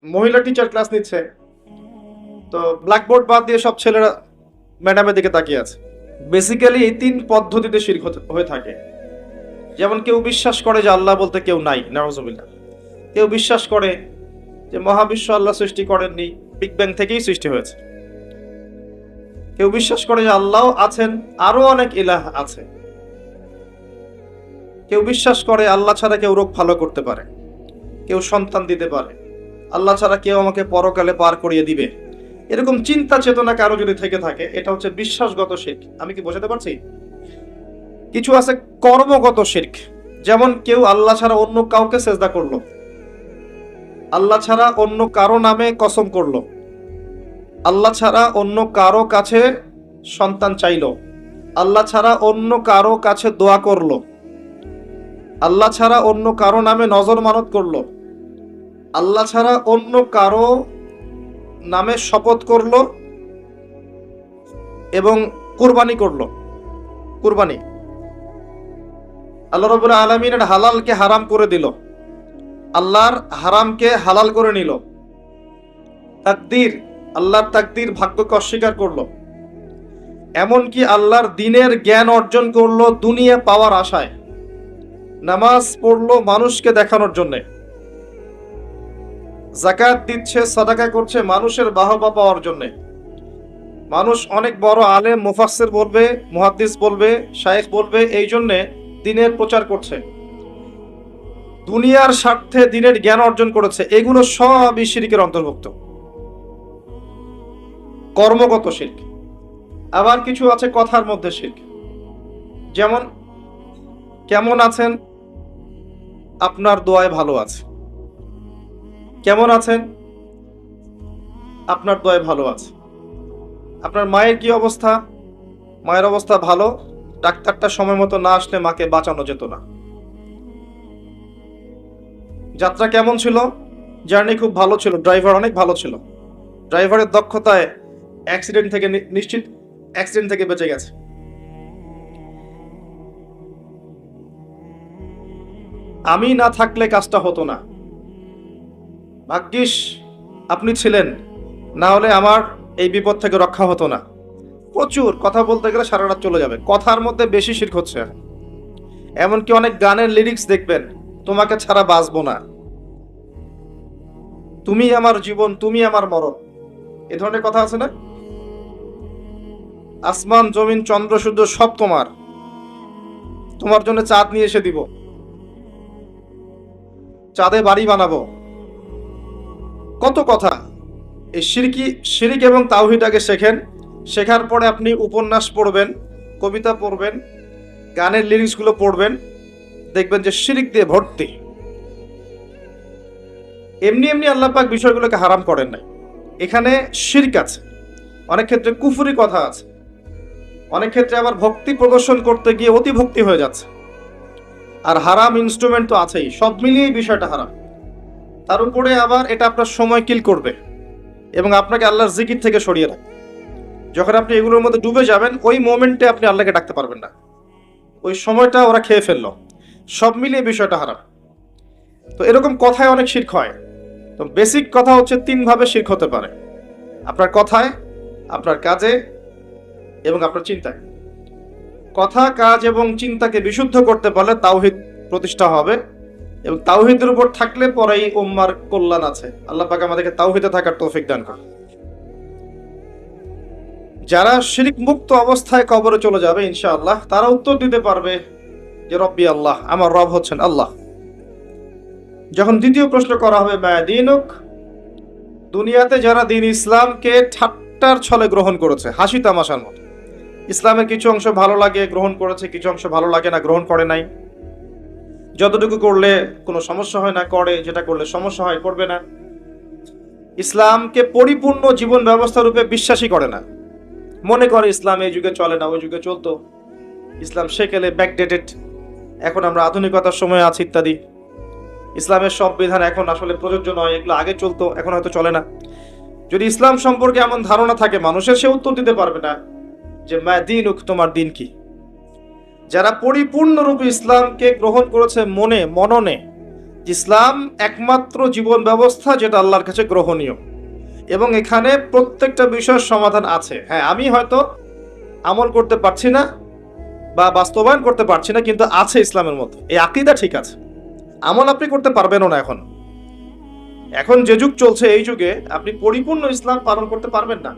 মহিলা teacher class নিচ্ছে, তো ব্ল্যাকবোর্ড বাদ দিয়ে সব ছেলেরা ম্যাডামের দিকে তাকিয়ে আছে। বেসিক্যালি এই তিন পদ্ধতিতে শিরক হয়ে থাকে। যেমন কেউ বিশ্বাস করে যে আল্লাহ বলতে কেউ নাই, নাউজুবিল্লাহ। কেউ বিশ্বাস করে যে মহাবিশ্ব আল্লাহ সৃষ্টি করেননি, বিগ ব্যাং থেকেই সৃষ্টি হয়েছে। কেউ বিশ্বাস করে যে আল্লাহ আছেন, আরো অনেক ইলাহ আছে। কেউ বিশ্বাস করে আল্লাহ ছাড়া কেউ রোগ ভালো করতে পারে, কেউ সন্তান দিতে পারে, আল্লাহ ছাড়া কেউ আমাকে পরকালে পার করিয়ে দিবে। এরকম চিন্তা চেতনা কারো যদি থেকে থাকে, এটা হচ্ছে বিশ্বাসগত শিরক। আমি কি বোঝাতে পারছি? কিছু আছে কর্মগত শিরক। যেমন কেউ আল্লাহ ছাড়া অন্য কাউকে সেজদা করলো, আল্লাহ ছাড়া অন্য কারো নামে কসম করলো, আল্লাহ ছাড়া অন্য কারো কাছে সন্তান চাইলো, আল্লাহ ছাড়া অন্য কারো কাছে দোয়া করলো, আল্লাহ ছাড়া অন্য কারো নামে নজর মানত করলো, আল্লাহ ছাড়া অন্য কারো নামে শপথ করলো এবং কুরবানি করলো। কুরবানি আল্লাহ রাব্বুল আলামিনের হালালকে হারাম করে দিল, আল্লাহর হারামকে হালাল করে নিল। তাকদীর, আল্লাহর তাকদীর, ভাগ্যকে অস্বীকার করলো। এমনকি আল্লাহর দ্বীনের জ্ঞান অর্জন করলো দুনিয়া পাওয়ার আশায়। নামাজ পড়লো মানুষকে দেখানোর জন্যে, যাকাত দিচ্ছে, সাদাকা করছে মানুষের বাহবা পাওয়ার জন্যে। মানুষ অনেক বড় আলেম, মুফাসসির বলবে, মুহাদ্দিস বলবে, শায়েখ বলবে, এই জন্যে দ্বীনের প্রচার করছে, দুনিয়ার স্বার্থে দ্বীনের জ্ঞান অর্জন করেছে। এগুলো সবই শিরকের অন্তর্ভুক্ত, কর্মগত শিরক। আবার কিছু আছে কথার মধ্যে শিরক। যেমন, কেমন আছেন? আপনার দোয়ায় ভালো আছে। কেমন আছেন? আপনার দোয়ায় ভালো আছে। আপনার মায়ের কি অবস্থা? মায়ের অবস্থা ভালো, ডাক্তারটা সময় মতো না আসলে মাকে বাঁচানো যেত না। যাত্রা কেমন ছিল? জার্নি খুব ভালো ছিল, ড্রাইভার অনেক ভালো ছিল, ড্রাইভারের দক্ষতায় অ্যাক্সিডেন্ট থেকে নিশ্চিত অ্যাক্সিডেন্ট থেকে বেঁচে গেছে। আমি না থাকলে কাজটা হতো না, ভাগ্যিস আপনি ছিলেন, না হলে আমার এই বিপদ থেকে রক্ষা হতো না। প্রচুর কথা বলতে গেলে সারা রাত চলে যাবে। কথার মধ্যে বেশি শিরক হচ্ছে। এমনকি অনেক গানের লিরিক্স দেখবেন, তোমাকে ছাড়া বাঁচবো না, তুমি আমার জীবন, তুমি আমার মরণ, এ ধরনের কথা আছে না? আসমান জমিন চন্দ্র সূর্য সব তোমার, তোমার জন্য চাঁদ নিয়ে এসে দিব, চাঁদে বাড়ি বানাবো, কত কথা। এই শিরিক এবং তাওহীদ আগে শেখেন, শেখার পরে আপনি উপন্যাস পড়বেন, কবিতা পড়বেন, গানের লিরিক্সগুলো পড়বেন, দেখবেন যে শিরিক দিয়ে ভর্তি। এমনি এমনি আল্লাহ পাক বিষয়গুলোকে হারাম করেন নাই, এখানে শিরক আছে। অনেক ক্ষেত্রে কুফরি কথা আছে, অনেক ক্ষেত্রে আবার ভক্তি প্রদর্শন করতে গিয়ে অতি ভক্তি হয়ে যাচ্ছে। আর হারাম ইনস্ট্রুমেন্ট তো আছেই, সব মিলিয়েই বিষয়টা হারাম। তার উপরে আবার এটা আপনার সময় কিল করবে এবং আপনাকে আল্লাহর জিকির থেকে সরিয়ে রাখবে। যখন আপনি এগুলোর মধ্যে ডুবে যাবেন, ওই মোমেন্টে আপনি আল্লাহকে ডাকতে পারবেন না, ওই সময়টা ওরা খেয়ে ফেললো। সব মিলিয়ে বিষয়টা হারাম। তো এরকম কথায় অনেক শিরক হয়। তো বেসিক কথা হচ্ছে তিন ভাবে শিরক হতে পারে: আপনার কথায়, আপনার কাজে এবং আপনার চিন্তায়। কথা, কাজ এবং চিন্তাকে বিশুদ্ধ করতে পারলে তাওহীদ প্রতিষ্ঠা হবে, এবং তাওহীদের উপর থাকলে পরেই উম্মার কল্যাণ আছে। আল্লাহ পাক আমাদেরকে তাওহীদে থাকার তৌফিক দান করুন। যারা শিরক মুক্ত অবস্থায় কবরে চলে যাবে ইনশাআল্লাহ, তারা উত্তর দিতে পারবে যে রব্বি আল্লাহ, আমার রব হচ্ছেন আল্লাহ। যখন দ্বিতীয় প্রশ্ন করা হবে মা দীনুক, দুনিয়াতে যারা দ্বীন ইসলামকে ঠাট্টার ছলে গ্রহণ করেছে, হাসি তামাশার মতো, ইসলামের কিছু অংশ ভালো লাগে গ্রহণ করেছে, কিছু অংশ ভালো লাগে না গ্রহণ করে নাই, যতটুকু করলে কোনো সমস্যা হয় না করে, যেটা করলে সমস্যা হয় করবে না, ইসলামকে পরিপূর্ণ জীবন ব্যবস্থা রূপে বিশ্বাসই করে না, মনে করে ইসলাম এই যুগে চলে না, ওই যুগে চলতো, ইসলাম সেকেলে ব্যাকডেটেড, এখন আমরা আধুনিকতার সময় আছি ইত্যাদি, ইসলামের সব বিধান এখন আসলে প্রযোজ্য নয়, এগুলো আগে চলতো এখন হয়তো চলে না। যদি ইসলাম সম্পর্কে এমন ধারণা থাকে মানুষের, সে উত্তর দিতে পারবে না যে মা দীনুক, তোমার দিন কি। যারা পরিপূর্ণরূপে ইসলামকে গ্রহণ করেছে মনে মননে, ইসলাম একমাত্র জীবন ব্যবস্থা যেটা আল্লাহর কাছে গ্রহণীয়, এবং এখানে প্রত্যেকটা বিষয়ের সমাধান আছে। হ্যাঁ, আমি হয়তো আমল করতে পারছি না বা বাস্তবায়ন করতে পারছি না, কিন্তু আছে ইসলামের মধ্যে। এই আকীদা ঠিক আছে। আমল আপনি করতে পারবেনও না। এখন যে যুগ চলছে, এই যুগে আপনি পরিপূর্ণ ইসলাম পালন করতে পারবেন না।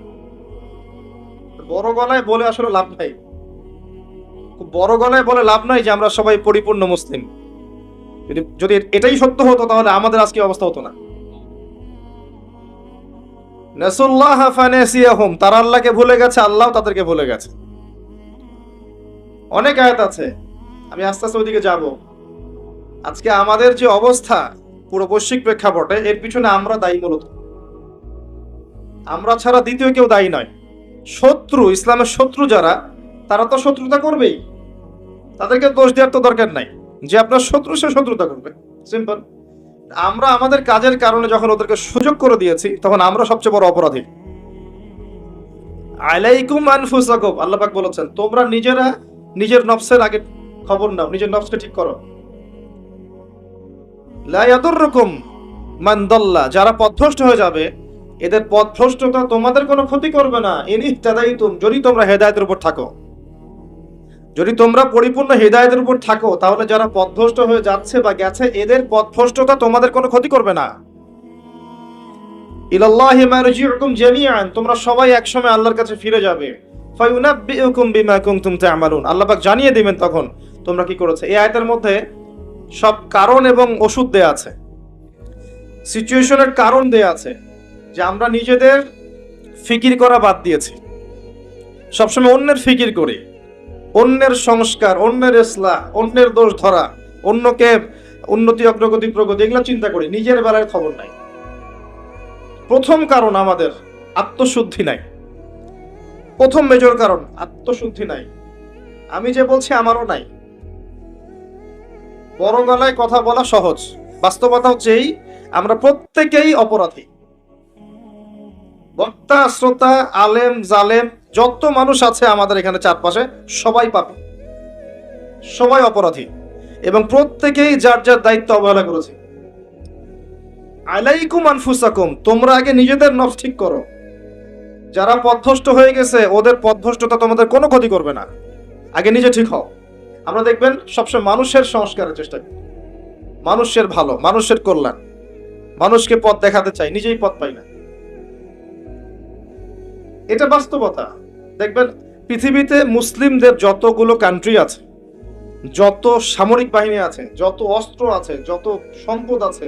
বড় গলায় বলে আসলে লাভ নাই। বড় গলায় বলে লাভ নাই যে আমরা সবাই পরিপূর্ণ মুসলিম। যদি এটাই সত্য হতো তাহলে আমাদের আজকে অবস্থা হতো না। নাসুল্লাহ ফানাসিয়াহুম, তারা আল্লাহকে ভুলে গেছে, আল্লাহ তাদেরকে ভুলে গেছে। অনেক আয়াত আছে, আমি আস্তে আস্তে ওইদিকে যাব। আজকে আমাদের যে অবস্থা পুরো বৈশ্বিক প্রেক্ষাপটে, এর পিছনে আমরা দায়ী। মূলত আমরা ছাড়া দ্বিতীয় কেউ দায়ী নয়। শত্রু, ইসলামের শত্রু যারা, তারা তো শত্রুতা করবেই। তাদেরকে দোষ দেওয়ার তো দরকার নাই। যে আপনার শত্রু, সে শত্রুতা করবে, সিম্পল। আমরা আমাদের কাজের কারণে যখন ওদেরকে সুযোগ করে দিয়েছি, তখন আমরা সবচেয়ে বড় অপরাধী। আলাইকুম আনফুসাকুম, আল্লাহ পাক বলেছেন, তোমরা নিজেরা নিজের নফসের আগে খবর নাও, নিজের নফসকে ঠিক করো। লা ইয়াদুররুকুম মান দাল্লা, যারা পথভ্রষ্ট হয়ে যাবে, এদের পথভ্রষ্টতা তোমাদের কোনো ক্ষতি করবে না। ইন ইহতাদাইতুম, যদি তোমরা হেদায়েতের উপর থাকো। যদি তোমরা পরিপূর্ণ হেদায়েতের উপর থাকো, তাহলে যারা পথভ্রষ্ট হয়ে যাচ্ছে বা গেছে, এদের পথভ্রষ্টতা তোমাদের কোনো ক্ষতি করবে না। ইলাল্লাহি মারজিউকুম জামিআন, তোমরা সবাই একসময় আল্লাহর কাছে ফিরে যাবে। ফায়ুনাব্বিউকুম বিমা কুনতুম তা'মালুন, আল্লাহ পাক জানিয়ে দিবেন তখন তোমরা কি করেছো। এই আয়াতের মধ্যে সব কারণ এবং ওষুধ দেয়া আছে, সিচুয়েশনের কারণ দেয়া আছে, যে আমরা নিজেদের ফিকির করা বাদ দিয়েছি। সবসময় অন্যের ফিকির করি, অন্যের সংস্কার, অন্যের ইসলাহ, অন্যের দোষ ধরা, অন্যকে উন্নতি, অগ্রগতি, প্রগতি, এগুলো চিন্তা করি, নিজের বেলায় খবর নাই। প্রথম কারণ আমাদের আত্মশুদ্ধি নাই। প্রথম মেজর কারণ আত্মশুদ্ধি নাই। আমি যে বলছি আমারও নাই। বড় গলায় কথা বলা সহজ, বাস্তবতা হচ্ছে এই, আমরা প্রত্যেকেই অপরাধী। বক্তা, শ্রোতা, আলেম, জালেম, যত মানুষ আছে আমাদের এখানে চারপাশে, সবাই পাপী, সবাই অপরাধী, এবং প্রত্যেকেই যার যার দায়িত্ব অবহেলা করেছে। আলাইকুম আনফুসাকুম, তোমরা আগে নিজেদের নফস ঠিক করো। যারা পথভ্রষ্ট হয়ে গেছে, ওদের পথভ্রষ্টতা তোমাদের কোনো ক্ষতি করবে না। আগে নিজে ঠিক হও। আমরা দেখবেন সবসময় মানুষের সংস্কারের চেষ্টা করি, মানুষের ভালো, মানুষের কল্যাণ, মানুষকে পথ দেখাতে চাই, নিজেই পথ পাই না। এটা বাস্তবতা। দেখবেন পৃথিবীতে মুসলিমদের যতগুলো কান্ট্রি আছে, যত সামরিক বাহিনী আছে, যত অস্ত্র আছে, যত সম্পদ আছে,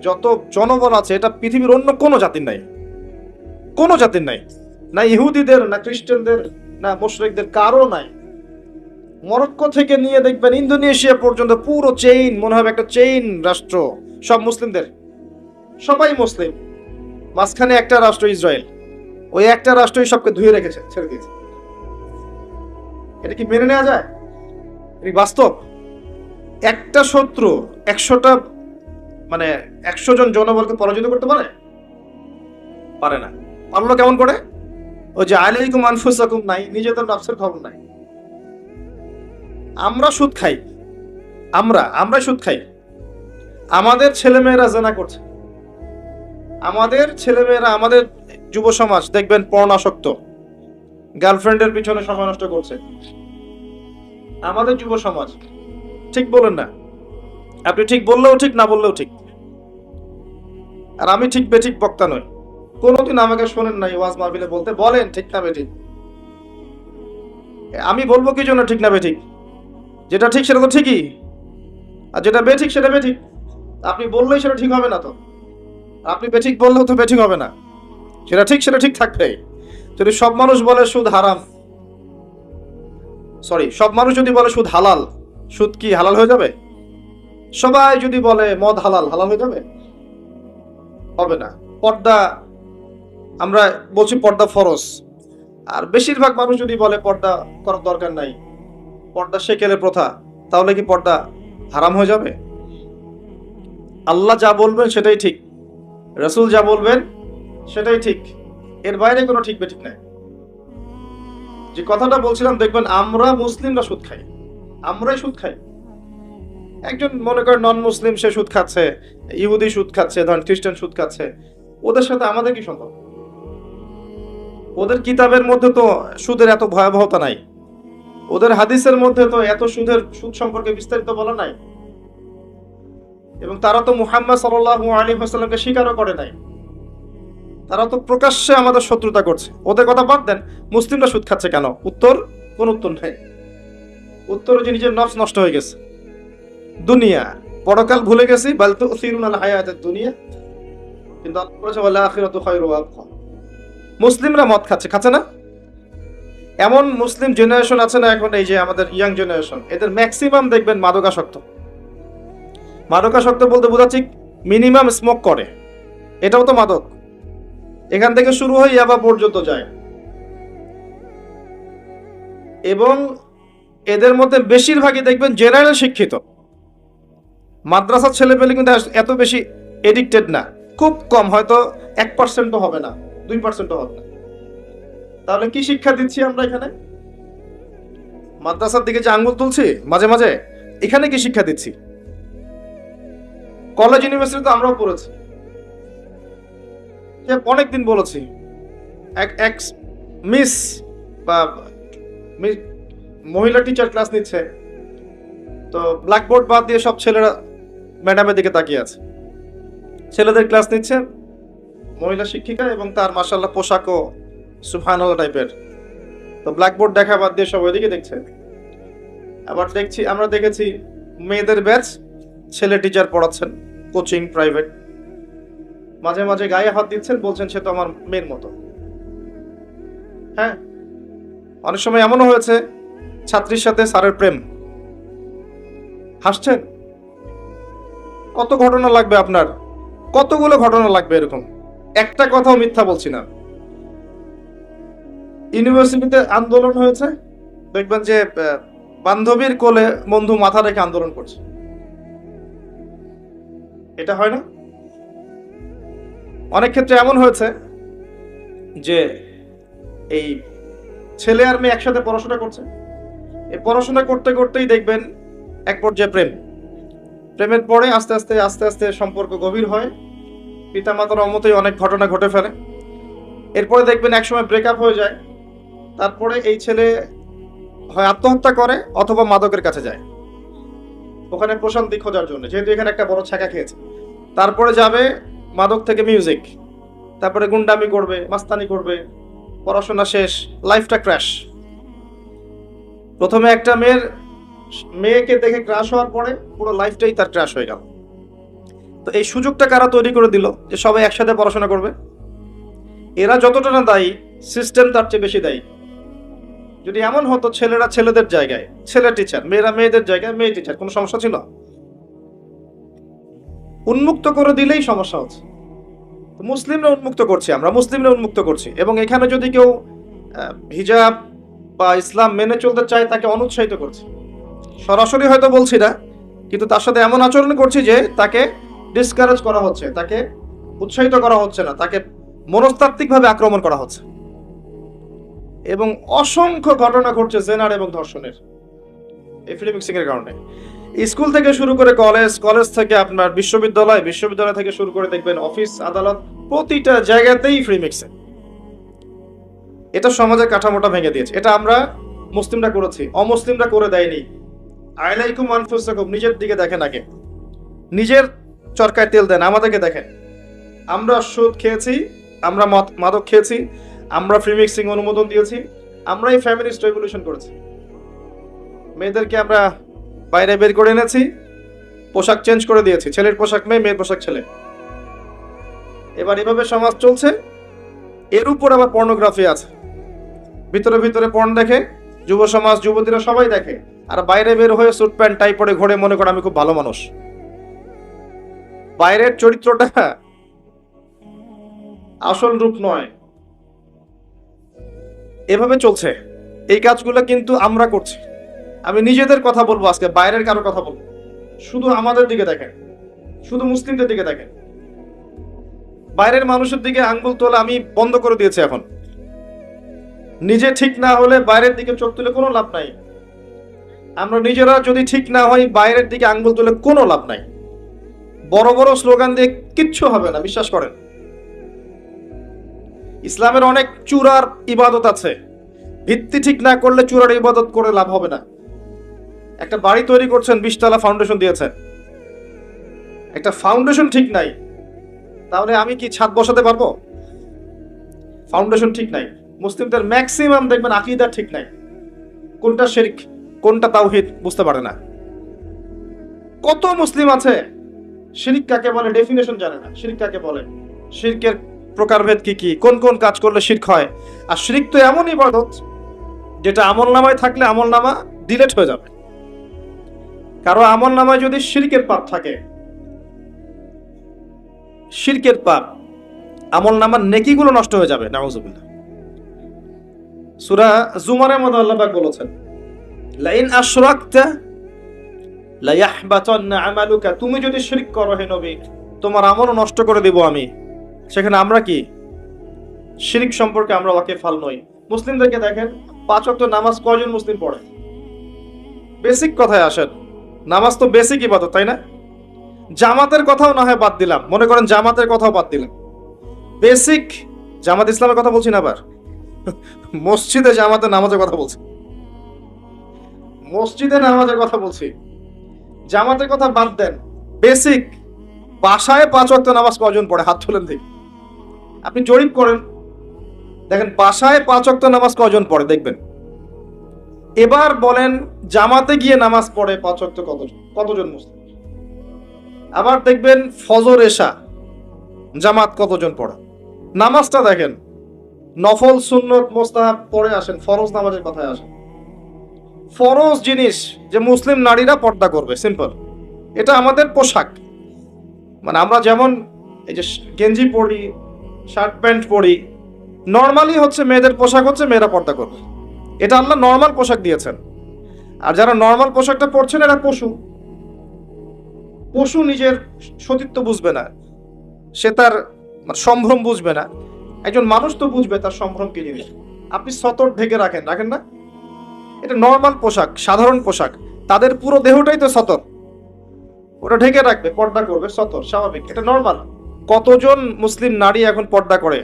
যত জনবল আছে, এটা পৃথিবীর অন্য কোনো জাতির নাই। কোনো জাতির নাই, না ইহুদিদের, না খ্রিস্টানদের, না মুশরিকদের, কারো নাই। মরক্কো থেকে নিয়ে দেখবেন ইন্দোনেশিয়া পর্যন্ত পুরো চেইন, মনে হবে একটা চেইন রাষ্ট্র, সব মুসলিমদের, সবাই মুসলিম। মাঝখানে একটা রাষ্ট্র ইসরায়েল, ওই একটা রাষ্ট্রই সবকে ধুয়ে রেখেছে, ছেড়ে দিয়েছে। এটা কি মেনে নেওয়া যায়? এই বাস্তব। একটা শত্রু 100টা, মানে 100 জন জনবলকে পরাজিত করতে পারে না। পারলো কেমন করে? ওই যে আলাইকুম আনফুসাকুম নাই, নিজেদের নফসের খবর নাই। আমরা সুদ খাই, আমরা সুদ খাই। আমাদের ছেলেমেয়েরা জেনা করছে, আমাদের ছেলেমেয়েরা, আমাদের যুব সমাজ দেখবেন পর্ণাসক্ত, গার্লফ্রেন্ডের পিছনে সময় নষ্ট করছে। আমাদের যুব সমাজ, ঠিক বলেন না? আপনি ঠিক বললেও ঠিক, না বললেও ঠিক। আর আমি ঠিক বেঠিক বক্তা নই, কোনোদিন আমাকে শোনেন নাই ওয়াজ মাহফিলে বলতে, বলেন ঠিক না বেঠিক। আমি বলবো কি জন্য ঠিক না বেঠিক? যেটা ঠিক সেটা তো ঠিকই, আর যেটা বেঠিক সেটা বেঠিক। আপনি বললেই সেটা ঠিক হবে না তো, আপনি বেঠিক বললেও তো বেঠিক হবে না। সেটা ঠিক থাকবে। যদি সব মানুষ বলে সুদ হারাম, সব মানুষ যদি বলে সুদ হালাল, সুদ কি হালাল হয়ে যাবে? সবাই যদি বলে মদ হালাল, হালাল হয়ে যাবে? হবে না। পর্দা, আমরা বলছি পর্দা ফরজ, আর বেশিরভাগ মানুষ যদি বলে পর্দা করার দরকার নাই, পর্দা সেকেলের প্রথা, তাহলে কি পর্দা হারাম হয়ে যাবে? আল্লাহ যা বলবেন সেটাই ঠিক, রাসূল যা বলবেন সেটাই ঠিক, এর বাইরে কোনো ঠিক বেঠিক নাই। যে কথাটা বলছিলাম, দেখবেন আমরা মুসলিমরা সুদ খাই, আমরাই সুদ খাই। একজন মনে করেন নন মুসলিম, সে সুদ খাচ্ছে, ইহুদি সুদ খাচ্ছে, ধরেন খ্রিস্টান সুদ খাচ্ছে, ওদের সাথে আমাদের কি সম্ভব? ওদের কিতাবের মধ্যে তো সুদের এত ভয়াবহতা নাই, ওদের হাদিসের মধ্যে তো এত সুদ সম্পর্কে বিস্তারিত বলা নাই, এবং তারা তো মুহাম্মদ সাল্লাল্লাহু আলাইহি ওয়াসাল্লামকে স্বীকারও করে নাই। তারা তো প্রকাশ্যে আমাদের শত্রুতা করছে। ওদের কথা বাদ দেন, মুসলিমরা সুদ খাচ্ছে কেন? কোন উত্তর নাই। উত্তর যে নিজের নফস নষ্ট হয়ে গেছে, দুনিয়া পরকাল ভুলে গেছি, বাল তুসিরুনাল হায়াতাদ দুনিয়া, কিন্তু আল্লাহ বলেছে ওয়াল আখিরাতু খায়রু ওয়া আবকা। মুসলিমরা মদ খাচ্ছে না? এমন মুসলিম জেনারেশন আছে না এখন, এই যে আমাদের ইয়াং জেনারেশন, এদের ম্যাক্সিমাম দেখবেন মাদকাসক্ত। মাদকাসক্ত বলতে বোঝাচ্ছি মিনিমাম স্মোক করে, এটাও তো মাদক। এখান থেকে শুরু হয়ে ইয়াবা পর্যন্ত যায়, এবং এদের মধ্যে বেশিরভাগই দেখবেন জেনারেল শিক্ষিত। মাদ্রাসার ছেলেপেলে কিন্তু এত বেশি এডিক্টেড না, খুব কম, হয়তো 1% হবে না, 2% হবে না। তাহলে কি শিক্ষা দিচ্ছি আমরা এখানে? মাদ্রাসার দিকে যে আঙ্গুল তুলছি মাঝে মাঝে, এখানে কি শিক্ষা দিচ্ছি? কলেজ ইউনিভার্সিটি তো আমরাও পড়েছি, অনেকদিন বলেছি, এক মিস বা মহিলা টিচার ক্লাস নিচ্ছে, তো ব্ল্যাকবোর্ড বাদ দিয়ে সব ছেলেরা ম্যাডামের দিকে তাকিয়ে আছে। ছেলেদের ক্লাস নিচ্ছে মহিলা শিক্ষিকা, এবং তার মাশাআল্লাহ পোশাকও সুবহানাল্লাহ টাইপের, তো ব্ল্যাকবোর্ড দেখা বাদ দিয়ে সব ওইদিকে দেখছে। আবার আমরা দেখেছি মেয়েদের ব্যাচ, ছেলে টিচার পড়াচ্ছেন, কোচিং প্রাইভেট, মাঝে মাঝে গায়ে হাত দিচ্ছেন, বলছেন সে তো আমার মেয়ের মতো। হ্যাঁ, অনেক সময় এমনও হয়েছে ছাত্রীর সাথে স্যারের প্রেম। হাসছেন? কত ঘটনা লাগবে আপনার, কতগুলো ঘটনা লাগবে এরকম, একটা কথাও মিথ্যা বলছি না। ইউনিভার্সিটিতে আন্দোলন হয়েছে, দেখবেন যে বান্ধবীর কোলে বন্ধু মাথা রেখে আন্দোলন করছে। এটা হয় না? অনেক ক্ষেত্রে এমন হয়েছে যে এই ছেলে আর মেয়ে একসাথে পড়াশোনা করছে, এই পড়াশোনা করতে করতেই দেখবেন এক পর্যায়ে প্রেমের পরে আস্তে আস্তে সম্পর্ক গভীর হয়, পিতামাতার অমতেই অনেক ঘটনা ঘটে ফেলে। এরপরে দেখবেন একসময় ব্রেকআপ হয়ে যায়, তারপরে এই ছেলে হয় আত্মহত্যা করে অথবা মাদকের কাছে যায়, ওখানে প্রশান্তি খোঁজার জন্য, যেহেতু এখানে একটা বড় ছ্যাঁকা খেয়েছে। তারপরে যাবে মাদক থেকে মিউজিক, তারপরে গুন্ডামি করবে, মাস্তানি করবে, পড়াশোনা শেষ, লাইফটা ক্র্যাশ। প্রথমে একটা মেয়েকে দেখে ক্র্যাশ হওয়ার পরে পুরো লাইফটাই তার ক্র্যাশ হয়ে গেল। তো এই সুযোগটা কারা তৈরি করে দিল যে সবাই একসাথে পড়াশোনা করবে? এরা যতটা না দায়ী, সিস্টেম তার চেয়ে বেশি দায়ী। যদি এমন হতো ছেলেরা ছেলেদের জায়গায় ছেলে টিচার, মেয়েরা মেয়েদের জায়গায় মেয়ে টিচার, কোনো সমস্যা ছিল? উন্মুক্ত করে দিলেই সমস্যা হচ্ছে। মুসলিমরা উন্মুক্ত করছি, আমরা মুসলিমরা উন্মুক্ত করছি, এবং এখানে যদি কেউ হিজাব বা ইসলাম মেনে চলতে চায় তাকে অনুৎসাহিত করছি। সরাসরি হয়তো বলছি না, কিন্তু তার সাথে এমন আচরণ করছি যে তাকে ডিসকারেজ করা হচ্ছে, তাকে উৎসাহিত করা হচ্ছে না, তাকে মনস্তাত্ত্বিকভাবে আক্রমণ করা হচ্ছে। এবং অসংখ্য ঘটনা ঘটছে জেনার এবং ধর্ষণের এই ফ্রি মিক্সিং এর কারণে। স্কুল থেকে শুরু করে কলেজ থেকে আপনার বিশ্ববিদ্যালয় থেকে শুরু করে দেখবেন অফিস আদালত, প্রতিটা জায়গাতেই ফ্রি মিক্সিং। এটা সমাজের কাঠামোটা ভেঙে দিয়েছে। এটা আমরা মুসলিমরা করেছি, অমুসলিমরা করে দেয়নি। আলাইকুম আনফুসাকুম, নিজের দিকে দেখেন আগে, নিজের চরকায় তেল দেন, আমাদেরকে দেখেন। আমরা সুদ খেয়েছি, আমরা মাদক খেয়েছি, আমরা ফ্রি মিক্সিং অনুমোদন দিয়েছি, আমরা এই ফ্যামিলিস্ট রেভলিউশন করেছি। মেয়েদেরকে আমরা বাইরে বের করে এনেছি, পোশাক চেঞ্জ করে দিয়েছি, ছেলের পোশাক মেয়ে, মেয়ের পোশাক ছেলে। এবার এভাবে সমাজ চলছে। এর উপর আবার পর্নোগ্রাফি আছে, ভিতরে পর্ন দেখে যুব সমাজ, যুবতীরা সবাই দেখে, আর বাইরে বের হয়ে স্যুট প্যান্ট টাই পরে ঘোরে, মনে করে আমি খুব ভালো মানুষ। বাইরের চরিত্রটা আসল রূপ নয়। এভাবে চলছে। এই কাজগুলো কিন্তু আমরা করছি। আমি নিজেদের কথা বলবো আজকে, বাইরের কারো কথা বলবো। শুধু আমাদের দিকে দেখেন, শুধু মুসলিমদের দিকে দেখেন। বাইরের মানুষের দিকে আঙ্গুল তোলা আমি বন্ধ করে দিয়েছি এখন। নিজে ঠিক না হলে বাইরের দিকে চোখ তুলে কোনো লাভ নাই। আমরা নিজেরা যদি ঠিক না হই, বাইরের দিকে আঙ্গুল তুলে কোনো লাভ নাই। বড় বড় স্লোগান দিয়ে কিচ্ছু হবে না, বিশ্বাস করেন। ইসলামের অনেক চূড়ার ইবাদত আছে, ভিত্তি ঠিক না করলে চূড়ার ইবাদত করে লাভ হবে না। একটা বাড়ি তৈরি করছেন, 20 তলা ফাউন্ডেশন দিয়েছেন, একটা ফাউন্ডেশন ঠিক নাই, তাহলে আমি কি ছাদ বসাতে পারবো? ফাউন্ডেশন ঠিক নাই। মুসলিমদের ম্যাক্সিমাম দেখবেন আকীদা ঠিক নাই, কোনটা শিরক কোনটা তাওহীদ বুঝতে পারে না। কত মুসলিম আছে শিরক কাকে বলে ডেফিনেশন জানে না, শিরক কাকে বলে, শিরকের প্রকারভেদ কি কি, কোন কোন কাজ করলে শিরক হয়। আর শিরক তো এমন ইবাদত যেটা আমলনামায় থাকলে আমলনামা ডিলিট হয়ে যাবে। কারো আমলনামায় যদি শিরকের পাপ থাকে, শিরকের পাপ, আমলনামার নেকিগুলো নষ্ট হয়ে যাবে, নাউযুবিল্লাহ। সূরা জুমারের মধ্যে আল্লাহ পাক বলেছেন, লাইন আশরাকতা লায়াহবাতান্না আমালুকা, তুমি যদি শিরক করো হে নবী, তোমার আমল নষ্ট করে দেব আমি। সেখানে আমরা কি শিরক সম্পর্কে আমরা ওয়াকিফাল নই। মুসলিমদেরকে দেখেন, 5 ওয়াক্ত নামাজ কয়জন মুসলিম পড়ে? বেসিক কথায় আসেন, নামাজ তো বেসিক ইবাদত, তাই না? জামাতের কথাও না হয় বাদ দিলাম, মনে করেন জামাতের কথাও বাদ দিলাম, বেসিক জামাত ইসলামের কথা বলছি না, আবার মসজিদে জামাতের নামাজের কথা বলছি, মসজিদে নামাজের কথা বলছি, জামাতের কথা বাদ দেন। বেসিক বাসায় 5 ওয়াক্ত নামাজ কয়জন পড়ে? হাত তোলেন দেখি, আপনি জরিপ করেন, দেখেন বাসায় 5 ওয়াক্ত নামাজ কয়জন পড়ে দেখবেন। এবার বলেন জামাতে গিয়ে নামাজ পড়ে 5 ওয়াক্ত কতজন মুসলিম? আবার দেখবেন ফজর এশা জামাত কতজন পড়ে। নামাজটা দেখেন, নফল সুন্নত মোস্তাহাব পড়ে আসেন, ফরজ নামাজের কথায় আসেন। ফরজ জিনিস যে মুসলিম নারীরা পর্দা করবে, সিম্পল, এটা আমাদের পোশাক। মানে আমরা যেমন এই যে গেঞ্জি পরি, শার্ট প্যান্ট পরি, নর্মালি হচ্ছে মেয়েদের পোশাক হচ্ছে মেয়েরা পর্দা করবে, এটা আল্লাহ নর্মাল পোশাক দিয়েছেন। আর যারা নর্মাল পোশাকটা পরছেন এরা পশু। পশু নিজের সতীত্ব বুঝবে না, সে তার সম্ভ্রম বুঝবে না। একজন মানুষ তো বুঝবে তার সম্ভ্রম কি জিনিস। আপনি সতর ঢেকে রাখেন না, এটা নর্মাল পোশাক, সাধারণ পোশাক। তাদের পুরো দেহটাই তো সতর, ওটা ঢেকে রাখবে, পর্দা করবে, সতর, স্বাভাবিক, এটা নর্মাল। কতজন মুসলিম নারী এখন পর্দা করে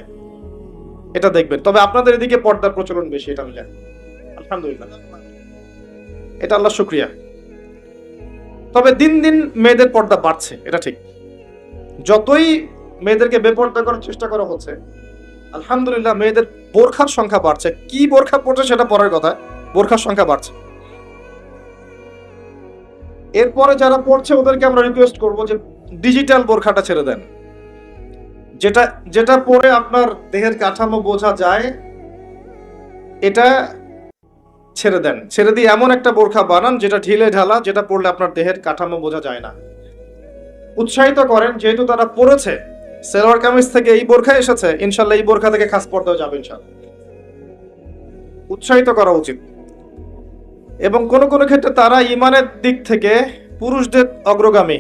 এটা দেখবেন। তবে আপনাদের এদিকে পর্দার প্রচলন বেশি, এটা আমি জানি, আলহামদুলিল্লাহ, এটা আল্লাহ শুকরিয়া। তবে দিন দিন মেয়েদের পর্দা বাড়ছে, এটা ঠিক। যতই মেয়েদেরকে বেপর্দা করার চেষ্টা করা হচ্ছে, আলহামদুলিল্লাহ মেয়েদের বোরখার সংখ্যা বাড়ছে। কি বোরখা পড়ছে সেটা পরের কথা, বোরখার সংখ্যা বাড়ছে। এরপরে যারা পড়ছে ওদেরকে আমরা রিকোয়েস্ট করব যে ডিজিটাল বোরখাটা ছেড়ে দেন, যেটা পরে আপনার দেহের কাঠামো বোঝা যায়, এটা ছেড়ে দেন। ছেড়ে দিয়ে এমন একটা বোরখা বানান যেটা ঢিলে ঢালা, যেটা পরলে আপনার দেহের কাঠামো বোঝা যায় না। উৎসাহিত করেন, যেহেতু তারা পড়েছে, সেলোয়ার কামিজ থেকে এই বোরখা এসেছে, ইনশাল্লাহ এই বোরখা থেকে খাস পর্দাও যাবে ইনশাল্লাহ। উৎসাহিত করা উচিত। এবং কোন কোন ক্ষেত্রে তারা ইমানের দিক থেকে পুরুষদের অগ্রগামী।